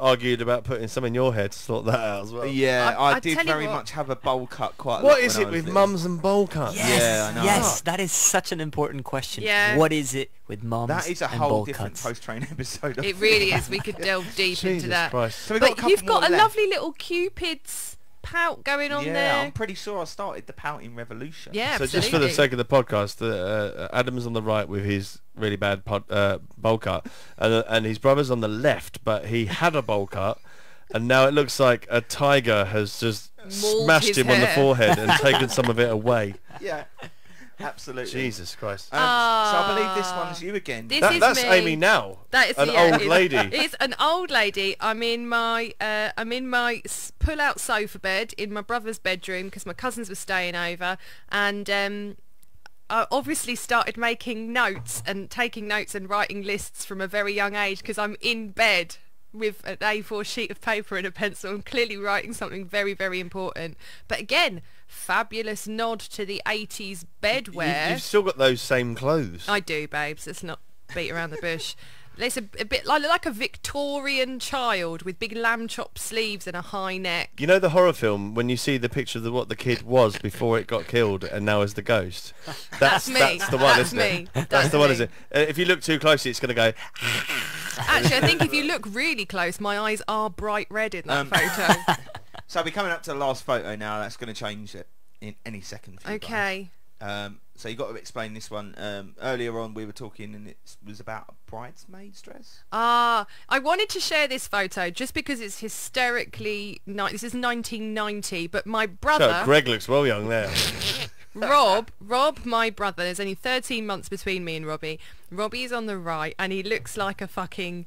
argued about putting some in your head to sort that out as well. Yeah, I I did tell you very what. much have a bowl cut quite a lot. What is when I it was with little. mums and bowl cuts? Yes, Yeah, I know. yes, that is such an important question. Yeah. What is it with mums That is a and whole bowl different cuts? post-train episode. I It think. really is. We could delve deep into Jesus that. Christ. So we've got a But couple you've got more a left. lovely little Cupid's pout going on Yeah, there. I'm pretty sure I started the pouting revolution. Yeah, So absolutely. just for the sake of the podcast, Adam's on the right with his really bad bowl cut, and his brother's on the left, but he had a bowl cut, and now it looks like a tiger has just Mauled smashed his him on the hair. forehead and taken some of it away. Yeah, absolutely. Jesus Christ. So I believe this one's you again. This That, is that's me. Aimee now. That is an yeah, old it's- lady. It's an old lady. I'm in my pull-out sofa bed in my brother's bedroom because my cousins were staying over, and I obviously started making notes and taking notes and writing lists from a very young age because I'm in bed with an A4 sheet of paper and a pencil and clearly writing something very, very important. But again, fabulous nod to the 80s bedwear. You've still got those same clothes. I do, babes. Let's not beat around the bush. It's a bit like a Victorian child with big lamb chop sleeves and a high neck. You know the horror film when you see the picture of what the kid was before it got killed and now is the ghost? That's me. That's the one, That's isn't me. it? That's the one, me. isn't it? If you look too closely, it's going to go... Actually, I think if you look really close, my eyes are bright red in that photo. So we're coming up to the last photo now. That's going to change it in any second. For you guys. Okay. So you got to explain this one. Earlier on we were talking and it was about a bridesmaid's dress. I wanted to share this photo just because it's hysterically... This is 1990, but my brother... So Greg looks well young there. Rob, my brother, there's only 13 months between me and Robbie. Robbie's on the right and he looks like a fucking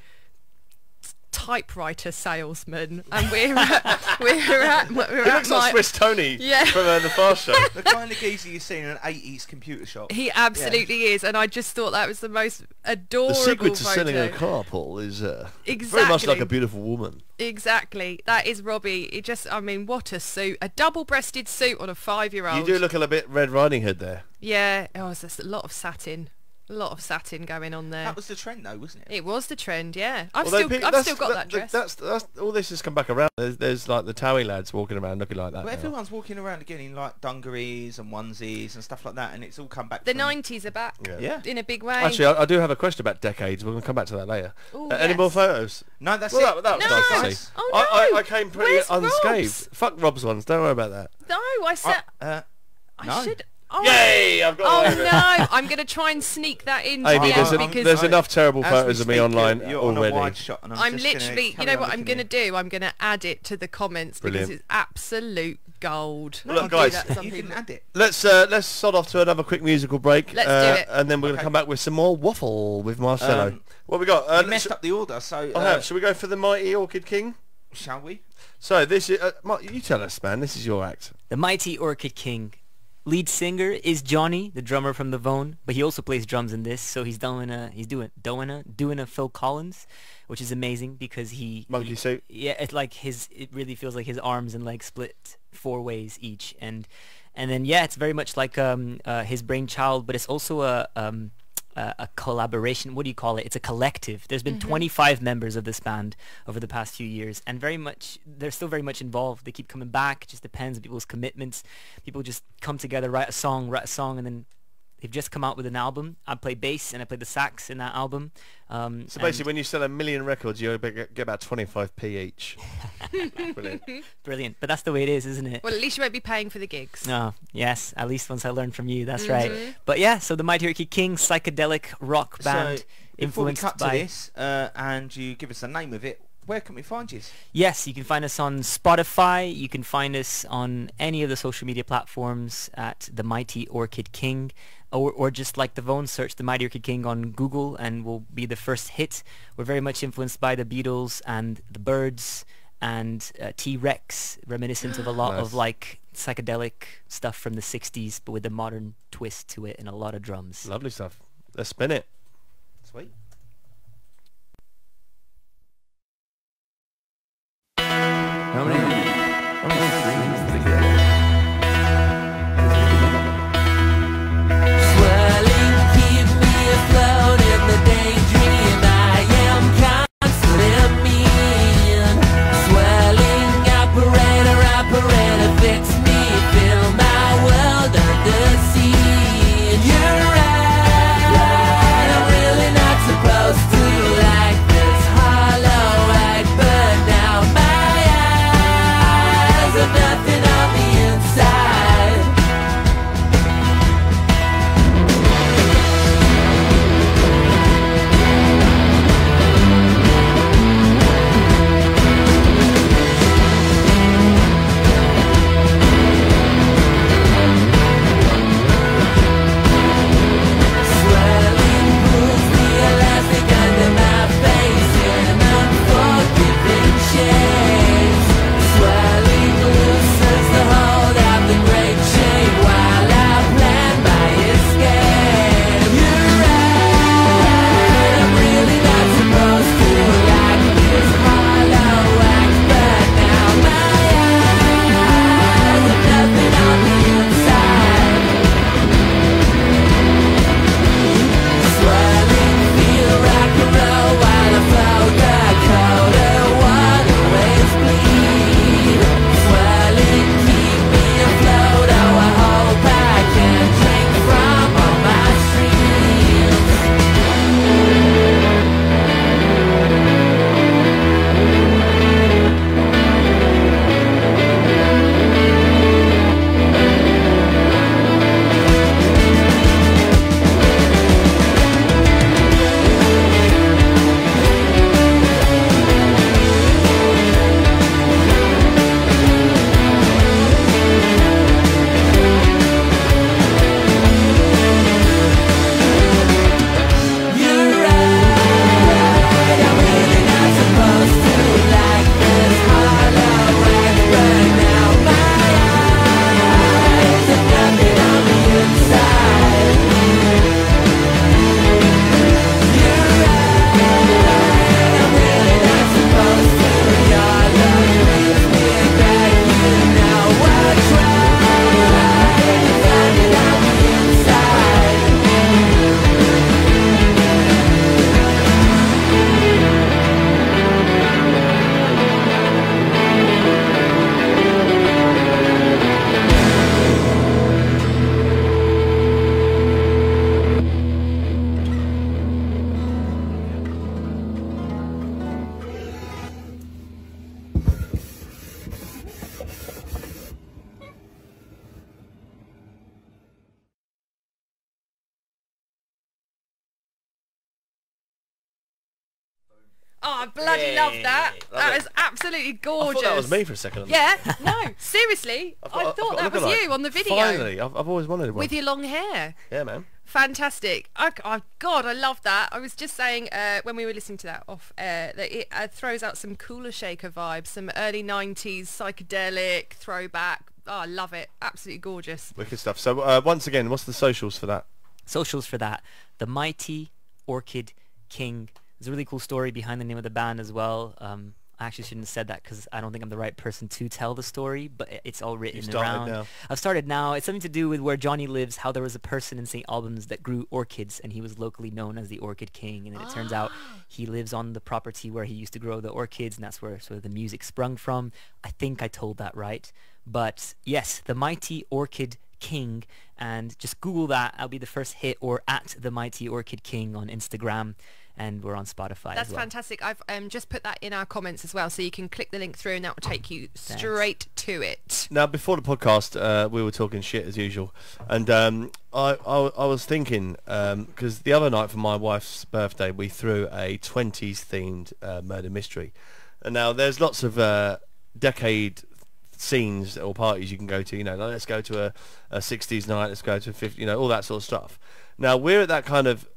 typewriter salesman, and we're at He looks my... like Swiss Tony Yeah. from the Fast Show. The kind of geezer you see in an 80s computer shop. He absolutely is, and I just thought that was the most adorable The secret to photo. selling a car, Paul, is very much Exactly. like a beautiful woman. Exactly, that is Robbie. It just, I mean, what a suit. A double-breasted suit on a 5-year-old. You do look a little bit Red Riding Hood there. Yeah, there's a lot of satin. A lot of satin going on there. That was the trend though, wasn't it? It was the trend, yeah. I've Although still got that dress. That's all this has come back around. There's like the Towie lads walking around looking like that. Well, now. everyone's walking around again in like dungarees and onesies and stuff like that, and it's all come back. The from- 90s are back Yeah. in a big way. Actually, I do have a question about decades. We're going to come back to that later. Ooh, Any yes. more photos? No, that's Well, it. that was No. nice to Nice. see. Oh, no. I came pretty Where's unscathed. Rob's? Fuck Rob's ones. Don't worry about that. No, I said... No. I should... Oh, Yay! I've got Oh over it. no! I'm going to try and sneak that in. Amy, Jen, there's because there's enough terrible As we photos of me speak, online you're on a already. wide shot, and I'm just gonna literally... You carry know on what I'm looking going to do? I'm going to add it to the comments Brilliant. because it's absolute gold. Well, look, I'll do guys, that to some You can people. add it. Let's sod off to another quick musical break. Let's do it. And then we're going to come back with some more waffle with Marcelo. What we got? You messed up the order, so Shall we go for the mighty Orchid King? shall we? So this is... Mark, you tell us, man. This is your act. The mighty Orchid King. Lead singer is Johnny, the drummer from the Vone, but he also plays drums in this. So he's doing a Phil Collins, which is amazing because Monkey suit. Yeah, it's like it really feels like his arms and legs split 4 ways each, and then yeah, it's very much like his brainchild, but it's also a collaboration. What do you call it? It's a collective. There's been 25 members of this band over the past few years, and they're still very much involved. They keep coming back. It just depends on people's commitments. People just come together, write a song, and then they've just come out with an album. I play bass and I play the sax in that album. So basically, when you sell 1 million records, you get about 25p each. Brilliant. Brilliant. But that's the way it is, isn't it? Well, at least you won't be paying for the gigs. Oh, yes. At least once I learned from you. That's right. But yeah, so the Mighty Orchid King, psychedelic rock band, So before we influenced cut by... to this, and you give us the name of it, where can we find you? Yes, you can find us on Spotify. You can find us on any of the social media platforms at The Mighty Orchid King, or just like the Vone, search The Mighty Orchid King on Google and will be the first hit. We're very much influenced by the Beatles and the Byrds and T-Rex, reminiscent of a lot of like psychedelic stuff from the 60s, but with a modern twist to it and a lot of drums. Lovely stuff. Let's spin it. Sweet. How many streams together? Swirling, keep me afloat in the daydream. I am confident, me Oh, I bloody love that. Love That it. is absolutely I gorgeous. thought that was me for a second. Yeah, no, seriously. I thought that was you on the video. Finally, I've always wanted one. With your long hair. Yeah, man. Fantastic. God, I love that. I was just saying when we were listening to that off air that it throws out some Cooler Shaker vibes, some early 90s psychedelic throwback. Oh, I love it. Absolutely gorgeous. Wicked stuff. So once again, what's the socials for that? Socials for that. The Mighty Orchid King. There's a really cool story behind the name of the band as well. I actually shouldn't have said that because I don't think I'm the right person to tell the story, but it's all written around. Now. I've started now. It's something to do with where Johnny lives, how there was a person in St. Albans that grew orchids, and he was locally known as the Orchid King. And then it turns out he lives on the property where he used to grow the orchids, and that's where sort of the music sprung from. I think I told that right. But yes, the Mighty Orchid King, and just Google that. I'll be the first hit, or at the Mighty Orchid King on Instagram. And we're on Spotify That's as well. fantastic. I've just put that in our comments as well, so you can click the link through and that will take you straight to it. Now, before the podcast, we were talking shit as usual, and I was thinking because the other night for my wife's birthday, we threw a 20s themed murder mystery, and now there's lots of decade scenes or parties you can go to. You know, like, let's go to a 60s night, let's go to a 50, you know, all that sort of stuff. Now we're at that kind of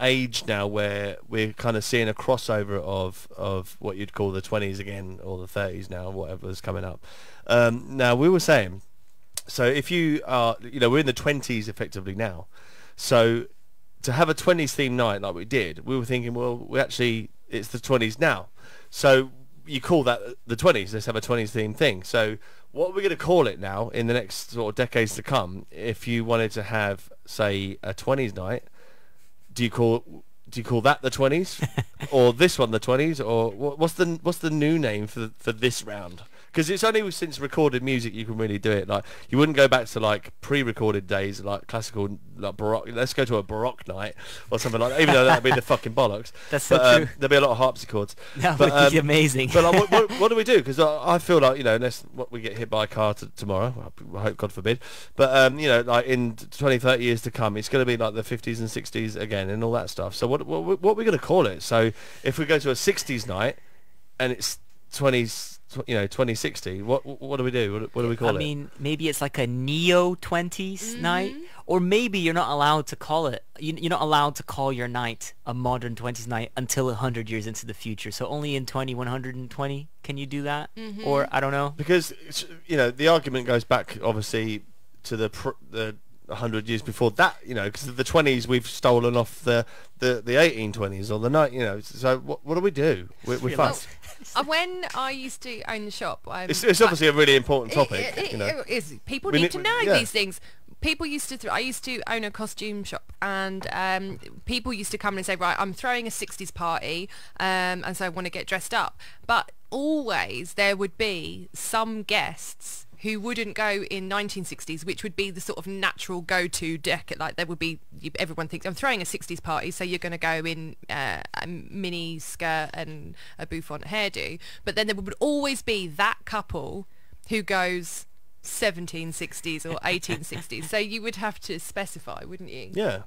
age now where we're kind of seeing a crossover of what you'd call the 20s again, or the 30s now, whatever's coming up. Now we were saying, so if you are, you know, we're in the 20s effectively now, so to have a 20s themed night like we did, we were thinking, well, it's the 20s now, so you call that the 20s, let's have a 20s themed thing. So what are we going to call it now in the next sort of decades to come? If you wanted to have, say, a 20s night, do you call that the 20s, or this one the 20s, or what's the new name for this round? Because it's only since recorded music you can really do it. Like, you wouldn't go back to like pre-recorded days, like classical, like baroque. Let's go to a baroque night or something like that. Even though that'd be the fucking bollocks. That's so true. There'd be a lot of harpsichords. That would be amazing. But like, what do we do? Because I feel like, you know, unless we get hit by a car tomorrow, I hope God forbid. But you know, like in 20, 30 years to come, it's going to be like the 50s and 60s again and all that stuff. So what are we going to call it? So if we go to a 60s night and it's 20s. You know, 2060. What do we do? What do we call it? I mean, maybe it's like a neo 20s night, or maybe you're not allowed to call it. You're not allowed to call your night a modern 20s night until 100 years into the future. So only in 2120 can you do that, or I don't know. Because you know, the argument goes back obviously to the 100 years before that. You know, because the 20s we've stolen off the 1820s or the night. You know, so what do we do? We're fucked. When I used to own the shop, it's obviously a really important topic. It is. People We need to need- know yeah. these things. People used to. I used to own a costume shop, and people used to come and say, "Right, I'm throwing a 60s party, and so I want to get dressed up." But always there would be some guests who wouldn't go in 1960s, which would be the sort of natural go-to decade. Like, there would be, everyone thinks I'm throwing a 60s party, so you're going to go in a mini skirt and a bouffant hairdo. But then there would always be that couple who goes 1760s or 1860s. So you would have to specify, wouldn't you? Yeah.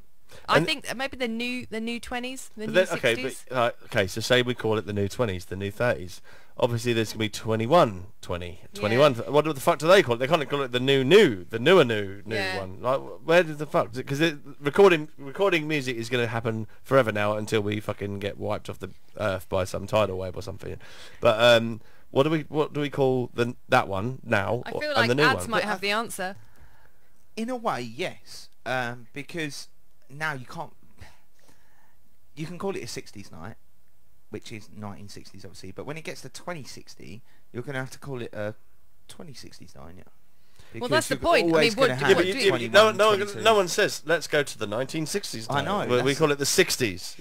I And- think maybe the new 20s, the But new then, 60s. okay, so say we call it the new 20s, the new 30s. Obviously, there's going to be 21. What the fuck do they call it? They can't call it the newer new Yeah. one. Like, where did the fuck? Because recording music is going to happen forever now until we fucking get wiped off the earth by some tidal wave or something. But what do we call that one now? I feel and like the new ads one? might have the answer. In a way, yes, because now you can't. You can call it a 60s night, which is 1960s obviously, but when it gets to 2060, you're going to have to call it a 2060s night. Yeah. Well, that's the Because point. I you're always mean, what gonna do- have what do you- 21, no 22. one says let's go to the 1960s. I now. know, We that's- call it the 60s.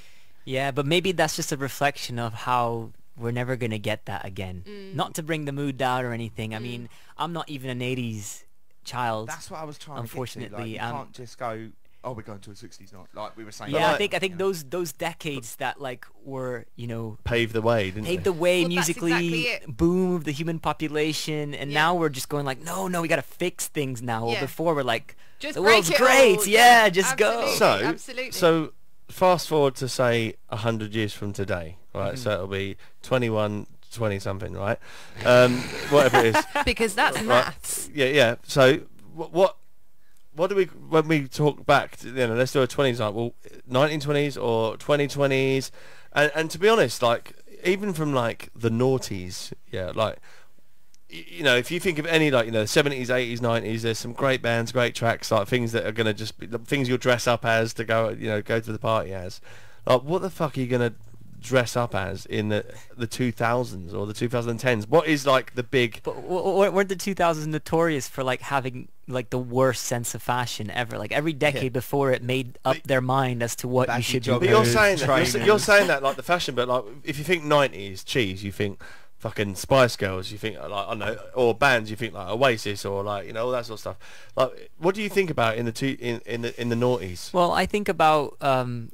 Yeah, but maybe that's just a reflection of how we're never going to get that again. Not to bring the mood down or anything. I mean, I'm not even an 80s child. That's what I was trying Unfortunately, to get to. Like, you can't just go, oh, we're going to a 60s night, like we were saying. Yeah, like- I think those decades that like were, you know, Paved the way, didn't paved they? the way Well, that's musically, exactly it. boom of the human population, and Yeah. now we're just going like, no, we got to fix things now. Well, Yeah. before we're like, Just the break world's it great, all. yeah, just absolutely, go. So, absolutely. so fast forward to say 100 years from today, right? So it'll be 21, 20 something, right? Whatever it is. Because that's maths. Yeah. So what do we, when we talk back to, let's do a 20s night, well, 1920s or 2020s, and to be honest, like, even from like the noughties, like, if you think of any, like, 70s, 80s, 90s, there's some great bands, great tracks, like things that are going to just be the things you'll dress up as to go to the party as. Like, what the fuck are you going to dress up as in the 2000s or the 2010s? What is like the big... But weren't the 2000s notorious for like having like the worst sense of fashion ever? Like every decade before it made up their mind as to what you should be. But you're saying that like the fashion, but like if you think 90s cheese, you think fucking Spice Girls, you think like, I don't know, or bands, you think like Oasis or like all that sort of stuff. Like, what do you think about in the noughties? Well, I think about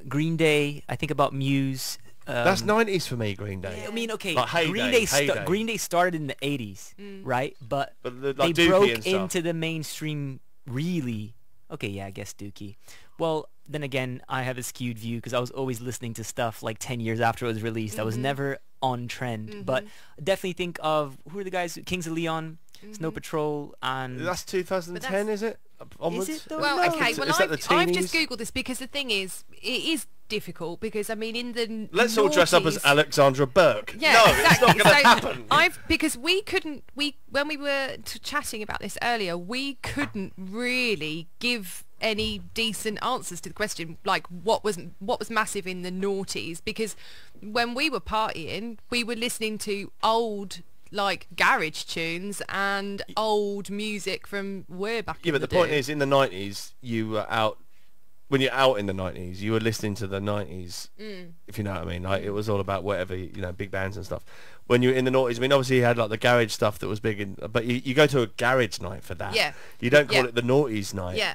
Green Day. I think about Muse. That's 90s for me, Green Day. I mean, okay, like Heyday. Green Day started in the 80s, right? But like they Dookie broke and stuff. into the mainstream really. Okay, yeah, I guess Dookie. Well, then again, I have a skewed view because I was always listening to stuff like 10 years after it was released. I was never on trend, but definitely think of, who are the guys? Kings of Leon, Snow Patrol, and... That's 2010, is it? Onwards? Is it though? Well, No. okay, well, Is that the I've just teenies? Googled this because the thing is, it is difficult because, I mean, in the Let's all dress up as noughties- Alexandra Burke. Yeah, no, exactly. it's not going to So happen. because when we were chatting about this earlier, we couldn't really give any decent answers to the question, like what was massive in the noughties, because when we were partying, we were listening to old like garage tunes and old music from way back Yeah, in but the the point day. is, in the 90s, you were out... When you're out in the 90s, you were listening to the 90s, if you know what I mean. Like, it was all about whatever, big bands and stuff. When you're in the noughties, I mean, obviously you had like the garage stuff that was big, but you go to a garage night for that. Yeah. You don't call Yeah. it the noughties night. Yeah.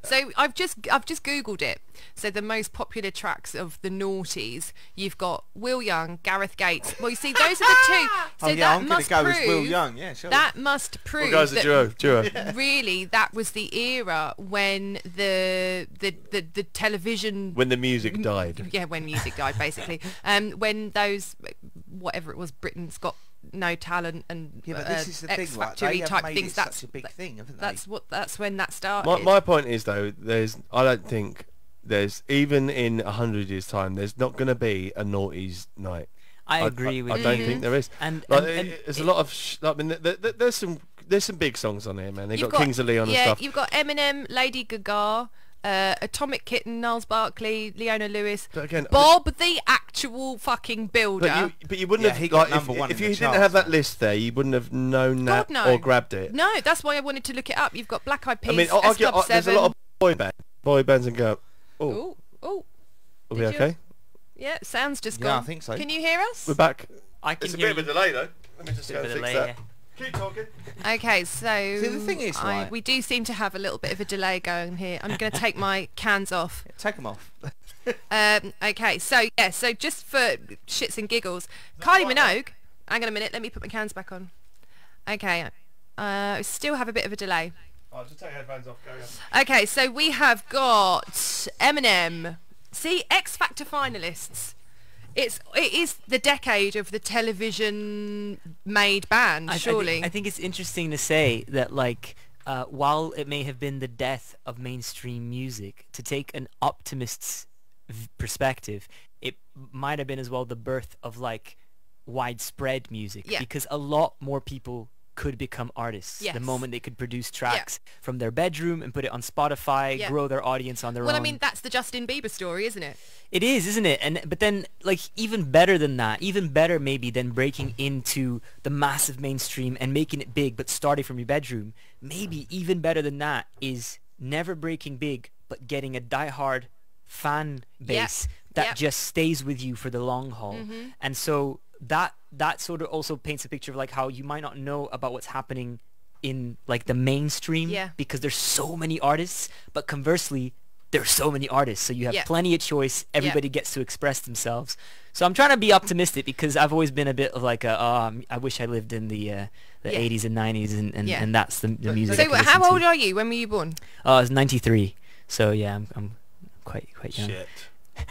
So I've just Googled it. So the most popular tracks of the noughties, you've got Will Young, Gareth Gates. Well, you see, those are the two. So I'm that going must to go prove as Will Young. Yeah, sure. that must prove Well, guys, that the duo. really that was the era when the television When the music died. yeah, when music died, basically. When those, whatever it was, Britain's Got No Talent and Yeah, but this is the thing, X like, Factory they have type made things. it That's such a big thing, haven't they? That's when that started. My point is, though, I don't think there's, even in 100 years' time, there's not going to be a noughties night. I agree with I you. don't think there is. And there's a lot of... I mean, there's some big songs on here, man. They've got Kings of Leon and stuff. You've got Eminem, Lady Gaga, Atomic Kitten, Niles Barkley, Leona Lewis, But again, Bob the actual fucking builder. But you wouldn't Yeah, have... he got like, number one if in you the didn't charts, have that though. list there, you wouldn't have known that God, no. or grabbed it. No, that's why I wanted to look it up. You've got Black Eyed Peas, I mean, S Club there's a 7. lot of boy bands and go... Oh, Oh, oh, are we did you- okay? yeah, sound's just Yeah, gone. I think so. Can you hear us? We're back. I can It's a hear bit of a you. delay, though. Let me just Bit go of and a fix delay, that. yeah. Keep talking. Okay, so See, the thing is, right- we do seem to have a little bit of a delay going here. I'm going to take my cans off. Take them off. Okay, so just for shits and giggles, Kylie Minogue. Hang on a minute, let me put my cans back on. Okay, we still have a bit of a delay. I'll just take headphones off. Carry on. Okay, so we have got Eminem. See, X Factor finalists. It is the decade of the television-made band, surely. I think it's interesting to say that, like, while it may have been the death of mainstream music, to take an optimist's perspective, it might have been as well the birth of, like, widespread music. Yeah. Because a lot more people could become artists Yes. the moment they could produce tracks from their bedroom and put it on Spotify, Yeah. grow their audience on their own. Well, I mean, that's the Justin Bieber story, isn't it? It is, isn't it? But then, like, even better than that, even better maybe than breaking into the massive mainstream and making it big, but starting from your bedroom, maybe even better than that is never breaking big, but getting a diehard fan base that Yep. just stays with you for the long haul. And so that sort of also paints a picture of, like, how you might not know about what's happening in, like, the mainstream Yeah. because there's so many artists, but conversely, there's so many artists, so you have Yeah. plenty of choice. Everybody gets to express themselves. So I'm trying to be optimistic because I've always been a bit of like I wish I lived in the 80s and 90s and that's the music. So I could how listen old to. are you? When were you born? I was 93. So yeah, I'm quite young. Shit.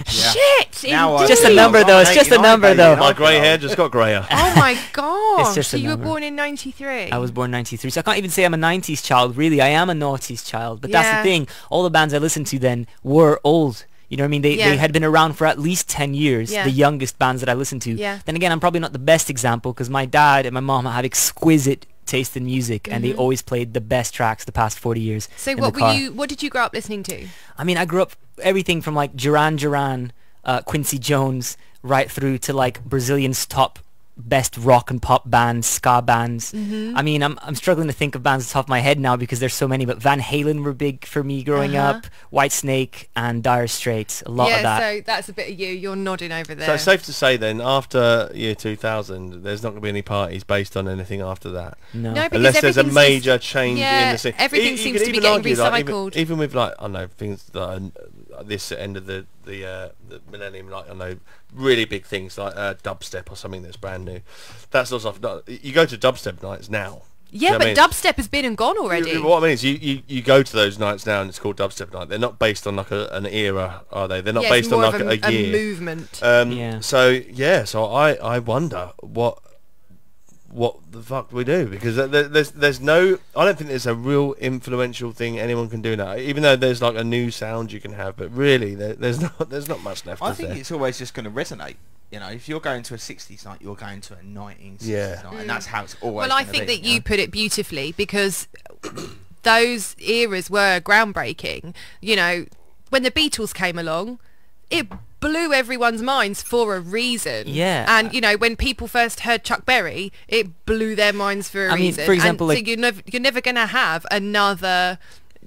Shit! Now I- indeed. Just a number though. It's just a 89, number baby. though. My grey hair just got greyer. Oh my god! It's just so a you were number. born in '93. I was born 93, so I can't even say I'm a 90s child. Really, I am a noughties child. But that's Yeah. the thing. All the bands I listened to then were old. You know what I mean? They Yeah. had been around for at least 10 years, Yeah. the youngest bands that I listened to. Yeah. Then again, I'm probably not the best example because my dad and my mom have exquisite taste in music and they always played the best tracks the past 40 years. So in what the car. What did you grow up listening to? I mean, I grew up everything from like Duran Duran, Quincy Jones, right through to like Brazilian's top best rock and pop bands, ska bands. I mean, I'm struggling to think of bands off the top of my head now because there's so many, but Van Halen were big for me growing up, Whitesnake and Dire Straits, a lot of that. So that's a bit of you. You're nodding over there. So it's safe to say then, after year 2000, there's not going to be any parties based on anything after that. No. No, because Unless there's a everything major seems- change yeah, in the scene. everything You seems could to be even getting argue, like, recycled. even with like, I don't know, things that are this end of the millennium, like, I know, really big things like dubstep or something that's brand new. That sort of stuff. You go to dubstep nights now. Yeah, You know but what I mean? dubstep has been and gone already. What I mean is you go to those nights now and it's called dubstep night. They're not based on like an era, are they? They're not Yeah, it's based on more like of a year. movement. Yeah. So I wonder what the fuck we do, because there's no, I don't think there's a real influential thing anyone can do now, even though there's like a new sound you can have, but really there's not much left. I is think there? it's always just going to resonate. You know, if you're going to a 60s night, you're going to a 1960s Yeah. night, and that's how it's always Well, I gonna think be, that you put it beautifully, because those eras were groundbreaking. You know, when the Beatles came along, it blew everyone's minds for a reason. Yeah. And, you know, when people first heard Chuck Berry, it blew their minds for a I mean, reason. for example, and like- so you're never going to have another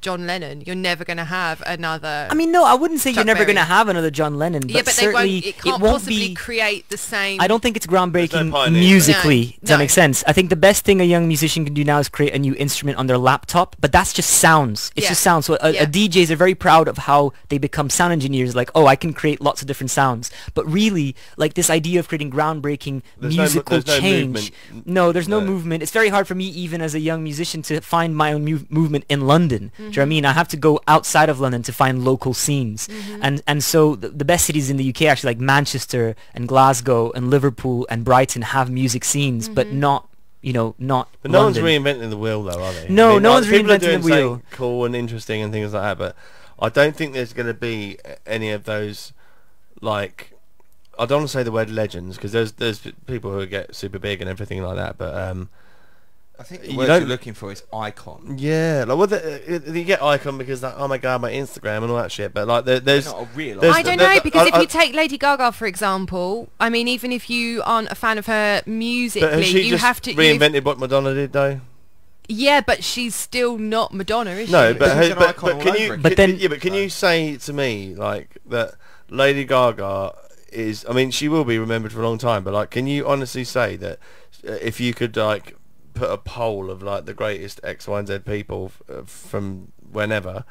John Lennon. You're never going to have another... I mean, no, I wouldn't say you're Chuck never going to Berry. have another John Lennon, but yeah, but they certainly won't, it can't won't possibly be... create the same... I don't think it's groundbreaking pioneer. musically. No, Does that no. make sense? I think the best thing a young musician can do now is create a new instrument on their laptop, but that's just sounds. It's Yeah. just sounds. So Yeah. DJs are very proud of how they become sound engineers, like, oh, I can create lots of different sounds. But really, like this idea of creating groundbreaking There's no musical movement. change. No, there's no No. movement. It's very hard for me, even as a young musician, to find my own movement in London. Do you know what I mean? I have to go outside of London to find local scenes. And so the best cities in the UK, actually, like Manchester and Glasgow and Liverpool and Brighton, have music scenes, but not, you know, not But no one's London. reinventing the wheel, though, are they? No, no one's people are reinventing doing the wheel. something cool and interesting and things like that, but I don't think there's going to be any of those, like, I don't want to say the word legends, because there's people who get super big and everything like that, but I think the You word don't- you're looking for is icon. yeah, like, you get icon because, like, oh my god, my Instagram and all that shit, but like They're there's not a real there's- I don't there- know, because if I- you take Lady Gaga, for example, I mean, even if you aren't a fan of her but musically, has she you just have to... reinvented what Madonna did, though? Yeah, but she's still not Madonna, is No, she? but She's an icon all can over you again. But then- can you say to me, like, that Lady Gaga is, I mean, she will be remembered for a long time, but like, can you honestly say that if you could, like, put a poll of like the greatest X, Y, and Z people from whenever,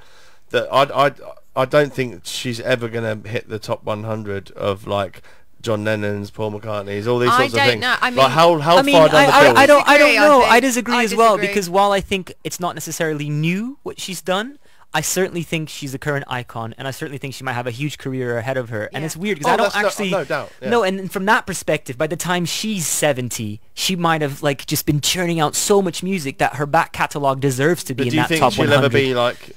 that I don't think she's ever gonna hit the top 100 of like John Lennon's, Paul McCartney's, all these I sorts of don't things. know. I mean- like how I mean, far down the field? I don't Disagree, I know. think. I disagree I as well, disagree. because while I think it's not necessarily new what she's done, I certainly think she's a current icon, and I certainly think she might have a huge career ahead of her. And Yeah. it's weird because Oh, I don't that's actually no doubt, yeah. no. And from that perspective, by the time she's 70, she might have like just been churning out so much music that her back catalogue deserves to be But in do you that think top she'll 100. ever be like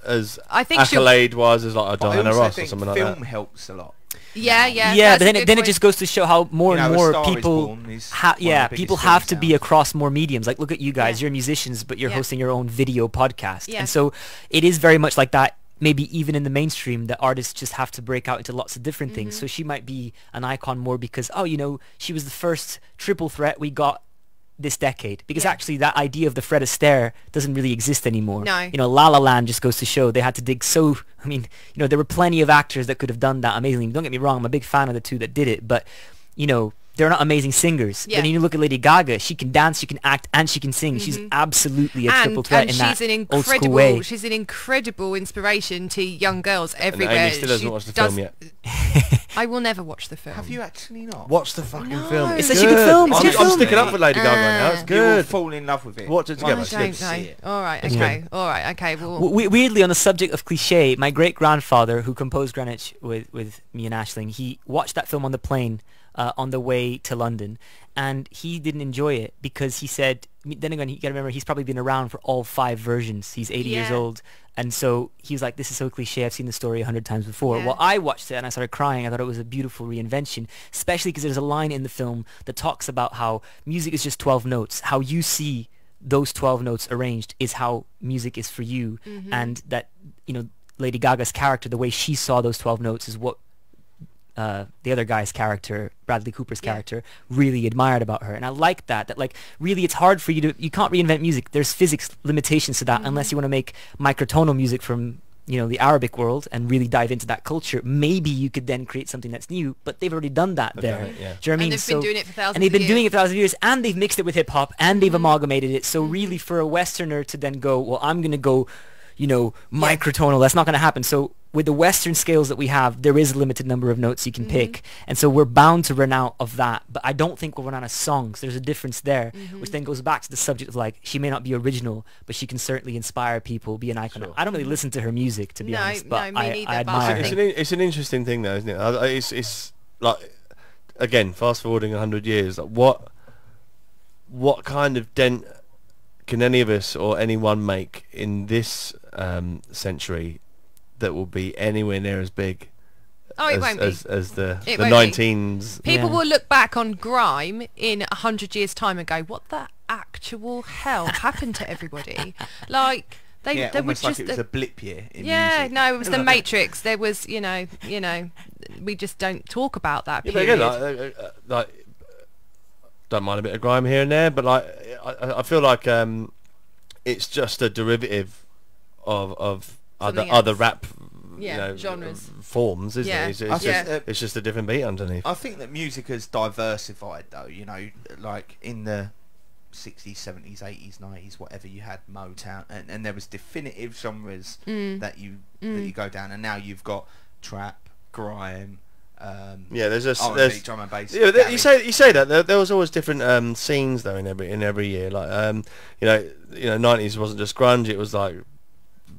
as I think she'll- accolade-wise as like a But I Diana also Ross or think something like film that? helps a lot. Yeah, yeah. Yeah, that's but a then good it point. just goes to show how more You and know, A more Star Is people, Born is ha- one of the yeah, biggest people films have to be now. across more mediums. Like, look at you guys, Yeah. you're musicians, but you're Yeah. hosting your own video podcast, Yeah. and so it is very much like that. Maybe even in the mainstream, that artists just have to break out into lots of different things. Mm-hmm. So she might be an icon more because, oh, you know, she was the first triple threat we got this decade. Because Yeah. actually that idea of the Fred Astaire doesn't really exist anymore. No. You know, La La Land just goes to show they had to dig so... I mean, you know, there were plenty of actors that could have done that amazingly. Don't get me wrong, I'm a big fan of the two that did it, but, you know, they're not amazing singers. Yeah. Then you look at Lady Gaga, she can dance, she can act, and she can sing. She's absolutely a triple threat in that old school way. She's an incredible inspiration to young girls everywhere. And Aimee still hasn't watched the film yet. I will never watch the film. Have you actually not? Watch the fucking film. It's such a good film. It's a good I'm film. sticking up for Lady Gaga right now. It's You will good. fall in love with it. Watch it together. I It's don't good. know. See it. All right, okay, all right, okay. Well, Weirdly, on the subject of cliche, my great grandfather, who composed Greenwich with me and Aisling, he watched that film on the plane on the way to London, and he didn't enjoy it because he said. Then again, you got to remember he's probably been around for all 5 versions. He's 80 years Yeah. old, and so he was like, "This is so cliche. I've seen the story 100 times before." Yeah. Well, I watched it and I started crying. I thought it was a beautiful reinvention, especially because there's a line in the film that talks about how music is just 12 notes. How you see those 12 notes arranged is how music is for you, and that Lady Gaga's character, the way she saw those 12 notes, is what the other guy's character, Bradley Cooper's character, really admired about her. And I like that like really it's hard for you can't reinvent music. There's physics limitations to that unless you want to make microtonal music from the Arabic world and really dive into that culture. Maybe you could then create something that's new, but they've already done that there. done it, yeah. Do you know what I mean? and they've been doing it for thousands And they've been of doing years. it for thousands of years, and they've mixed it with hip hop, and they've amalgamated it. So really, for a Westerner to then go, well, I'm going to go, microtonal, that's not going to happen. So with the Western scales that we have, there is a limited number of notes you can pick, and so we're bound to run out of that. But I don't think we'll run out of songs. There's a difference there, which then goes back to the subject of like, she may not be original, but she can certainly inspire people, be an icon. Sure. I don't really listen to her music, to be No, honest, no, but me I neither, but admire I her. think- It's an interesting thing though, isn't it? It's like, again, fast forwarding 100 years, like what kind of dent can any of us or anyone make in this century that will be anywhere near as big Oh, it won't be. as the It won't be. 19s? People Yeah. will look back on grime in 100 years' time and go, "What the actual hell happened to everybody?" Like they were almost like just it was a blip year in yeah, music. no, it was the Matrix. There was, we just don't talk about that Yeah, but period. again, like don't mind a bit of grime here and there, but like I feel like it's just a derivative of Something other else. rap genres. forms, isn't Yeah. it? I think, It's just a different beat underneath. I think that music has diversified though, like in the 60s, 70s, 80s, 90s, whatever, you had Motown and there was definitive genres that you go down, and now you've got trap, grime, Yeah, there's R&B, drum and bass. yeah, garage. you say that there was always different scenes though in every year. Like 90s wasn't just grunge; it was like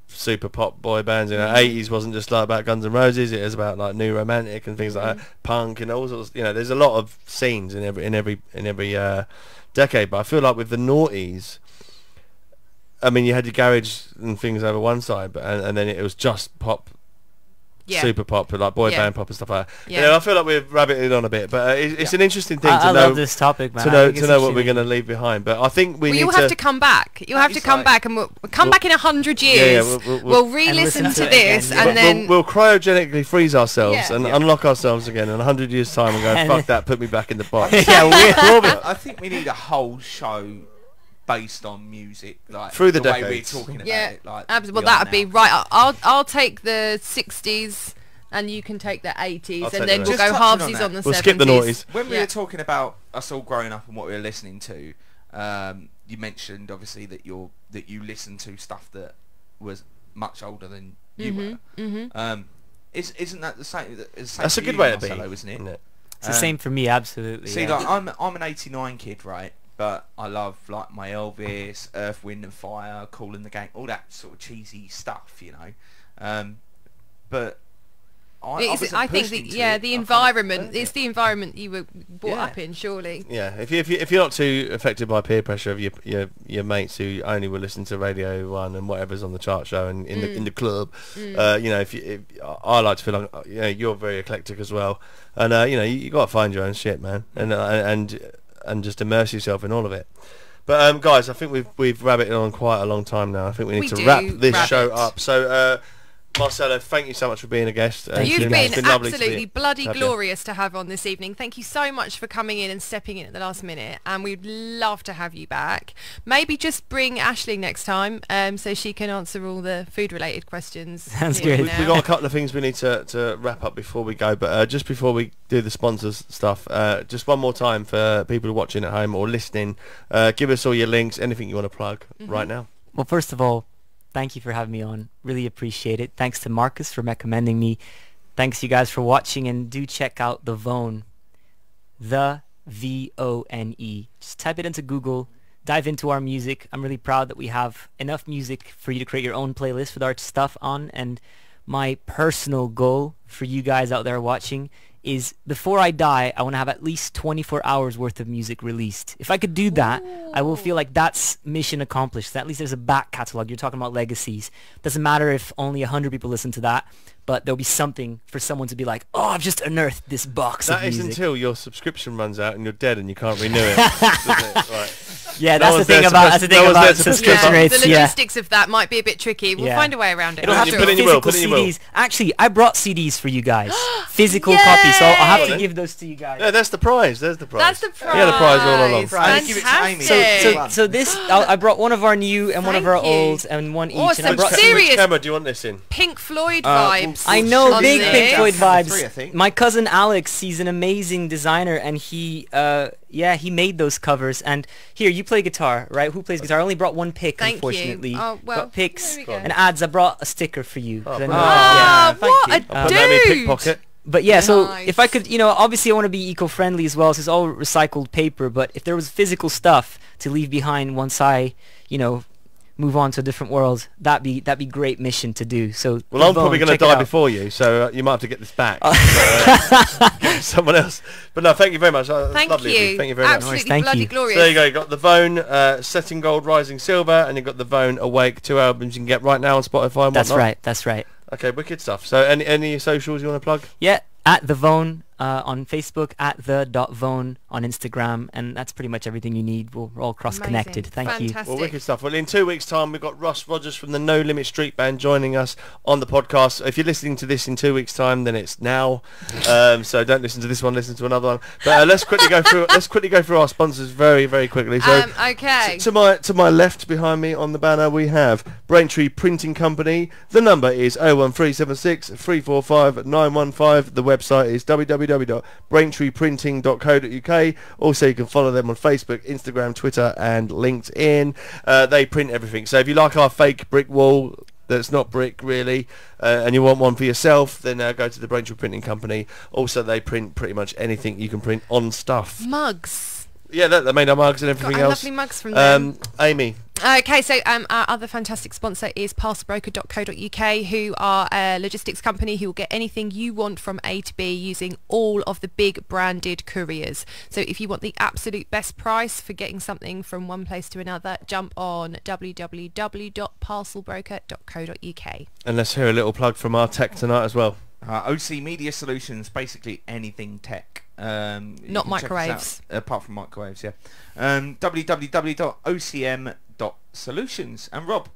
super pop boy bands. 80s wasn't just like about Guns N' Roses; it was about like New Romantic and things like that, punk and all sorts. There's a lot of scenes in every decade. But I feel like with the noughties, I mean, you had your garage and things over one side, but and then it was just pop. Yeah. Super pop, like boy Yeah. band pop and stuff like that. Yeah. I feel like we're rabbiting on a bit, but it's an interesting thing to I know love this topic, man. to I know think to it's know what we're interesting. going to leave behind. But I think we Well, need you'll to. have to come back. You'll have to It's come like- back, and we'll come back in 100 years. We'll re-listen listen to to it this, again. and then we'll cryogenically freeze ourselves Yeah. and unlock ourselves again in 100 years' time and go, And- fuck that, put me back in the box. Yeah, we'll be. I think we need a whole show based on music, like Through the way decades. we're talking about yeah, it. Like well, we are that'd be now. right. I'll take the 60s, and you can take the 80s, I'll take and then the we'll Just go touching on halvesies that. on the We'll 70s. skip the noughties. When we Yeah. were talking about us all growing up and what we were listening to, you mentioned obviously that you listened to stuff that was much older than you were. Isn't that the same? Same That's for a good you, way to be, Marcelo, isn't it? isn't it? It's the same for me, absolutely. See, yeah. like I'm an '89 kid, right? But I love like my Elvis, Earth, Wind and Fire, Kool and the Gang, all that sort of cheesy stuff, But I think the environment. It's the environment you were brought Yeah. up in, surely. Yeah, if you're not too affected by peer pressure of your mates who only will listen to Radio 1 and whatever's on the chart show and in the club, if I like to feel like you're very eclectic as well, and you got to find your own shit, man, and just immerse yourself in all of it. But guys, I think we've rabbited on quite a long time now. I think we need to do wrap this rabbit. show up. So Marcelo, thank you so much for being a guest. You've it's been lovely to absolutely bloody have you. glorious to have on this evening. Thank you so much for coming in and stepping in at the last minute, and we'd love to have you back. Maybe just bring Ashley next time, so she can answer all the food-related questions. Sounds here good. and We've now. got a couple of things we need to wrap up before we go, but just before we do the sponsors stuff, just one more time for people who are watching at home or listening, give us all your links, anything you want to plug right now. Well, first of all, thank you for having me on. Really appreciate it. Thanks to Marcus for recommending me. Thanks you guys for watching, and do check out the Vone. The Vone. Just type it into Google. Dive into our music. I'm really proud that we have enough music for you to create your own playlist with our stuff on. And my personal goal for you guys out there watching is, before I die, I want to have at least 24 hours worth of music released. If I could do that, I will feel like that's mission accomplished. At least there's a back catalog. You're talking about legacies. Doesn't matter if only 100 people listen to that, but there'll be something for someone to be like, oh, I've just unearthed this box That of is music. until your subscription runs out and you're dead and you can't renew it. Doesn't it? Right. Yeah, No that's the one's thing there about to press- subscription Yeah, rates. the Yeah. logistics of that might be a bit tricky. We'll Yeah. find a way around it. It'll I'm have to sure. Put it in be your will, physical put it in your will. CDs. Actually, I brought CDs for you guys. Physical copies, so I'll have to Yay! give those to you guys. Yeah, that's the prize. There's the prize. That's the prize. Yeah, the prize all along. Prize. Give it to Aimee. Fantastic. So this, I brought one of our new and one of our Thank you. old and one each. Awesome. And I brought Serious. Which camera do you want this in? Pink Floyd Uh, vibes. I know, on big this. Pink Floyd Camera vibes. 3, I think. My cousin Alex, he's an amazing designer, and he made those covers. And here, you play guitar, right? Who plays guitar? I only brought one pick, Thank you. unfortunately. Oh, well, got picks there we go. and ads. I brought a sticker for you. 'cause I know- Ah, thank what you. a I'll put that in my dude. pickpocket. But yeah, so Nice. if I could, obviously I want to be eco-friendly as well, so it's all recycled paper, but if there was physical stuff to leave behind once I, move on to a different world, that'd be great mission to do. So Well, I'm Vone, probably going to check it die out. before you, so you might have to get this back. Give it to someone else. But no, thank you very much. That's Thank lovely of you. Thank you very much. Absolutely Thank bloody you. glorious. So there you go. You got the Vone, Setting Gold, Rising Silver, and you've got the Vone Awake, 2 albums you can get right now on Spotify and That's whatnot. right. Okay, wicked stuff. So any socials you want to plug? Yeah, at the Vone on Facebook, at the.vone on Instagram, and that's pretty much everything you need. We're all cross-connected. Amazing. Thank you. Fantastic. Well, wicked stuff. Well, in 2 weeks' time, we've got Russ Rogers from the No Limit Street Band joining us on the podcast. If you're listening to this in 2 weeks' time, then it's now. So don't listen to this one. Listen to another one. But let's quickly go through. Let's quickly go through our sponsors very, very quickly. So Okay. to my left behind me on the banner, we have Braintree Printing Company. The number is 01376 345 915. The website is www.braintreeprinting.co.uk. Also, you can follow them on Facebook, Instagram, Twitter, and LinkedIn. They print everything. So if you like our fake brick wall that's not brick really, and you want one for yourself, then go to the Braintree Printing Company. Also, they print pretty much anything you can print on stuff. Mugs. Yeah, they made our mugs and Got everything our else. lovely mugs from them. Aimee. Okay, so our other fantastic sponsor is parcelbroker.co.uk, who are a logistics company who will get anything you want from A to B using all of the big branded couriers. So if you want the absolute best price for getting something from one place to another, jump on www.parcelbroker.co.uk. And let's hear a little plug from our tech tonight as well. OC Media Solutions, basically anything tech. You Not can check us microwaves. out, apart from microwaves, yeah. www.ocm.solutions. And Rob,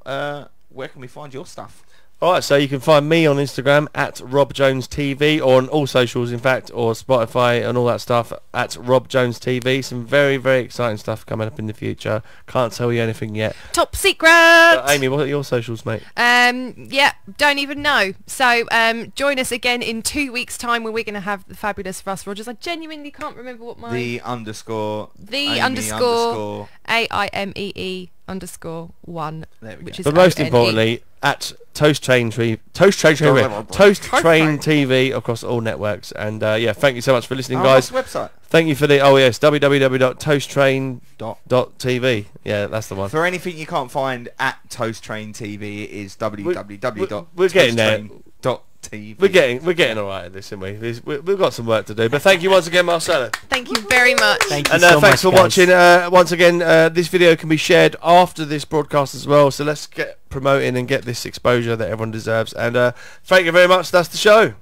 where can we find your stuff? Alright, so you can find me on Instagram at RobJonesTV, or on all socials in fact, or Spotify and all that stuff at RobJonesTV. Some very, very exciting stuff coming up in the future. Can't tell you anything yet. Top secret! Aimee, what are your socials, mate? Yeah, don't even know. So join us again in 2 weeks' time when we're going to have the fabulous Russ Rogers. I genuinely can't remember what my... The underscore The Aimee underscore AIMEE underscore 1, There we which go. is But most ONE. importantly, at Toast Train TV across all networks. And yeah, thank you so much for listening, guys. Website. Thank you for the www.toasttrain.tv. Yeah, that's the one. For anything you can't find at Toast Train TV, it is www.toasttrain.tv. we're getting there. We're getting all right at this, aren't we? We've got some work to do. But thank you once again, Marcelo. Thank you very much. Thank you And so thanks much, for guys. watching. Once again, this video can be shared after this broadcast as well. So let's get promoting and get this exposure that everyone deserves. And thank you very much. That's the show.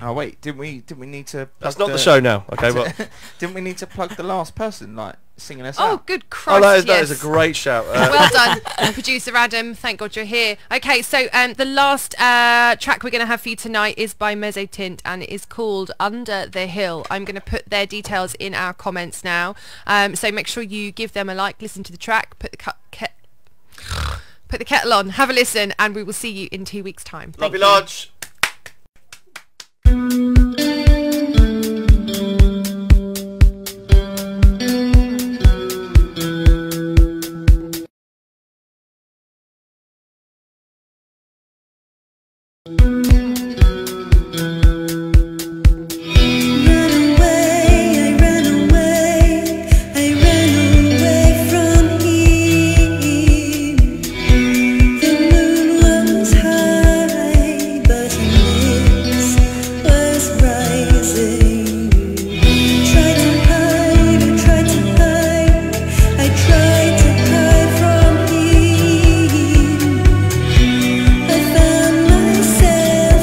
Oh wait, didn't we need to? That's plug not the show now. Okay, well, Didn't we need to plug the last person? Like, singing us Oh, out. good Christ, Oh, that yes. is a great shout. Well done, producer Adam. Thank God you're here. Okay, so the last track we're going to have for you tonight is by Mezzotint, and it is called Under the Hill. I'm going to put their details in our comments now. So make sure you give them a like, listen to the track, put the kettle on, have a listen, and we will see you in 2 weeks' time. Love you, Thank you. Lodge. I found myself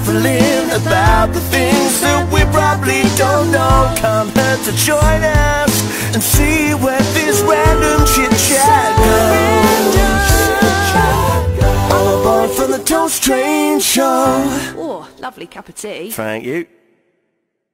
waffling about the things that we probably don't know. Come here to join us and see where this random chit-chat goes. All aboard for the Toast Train Show. Oh, lovely cup of tea. Thank you.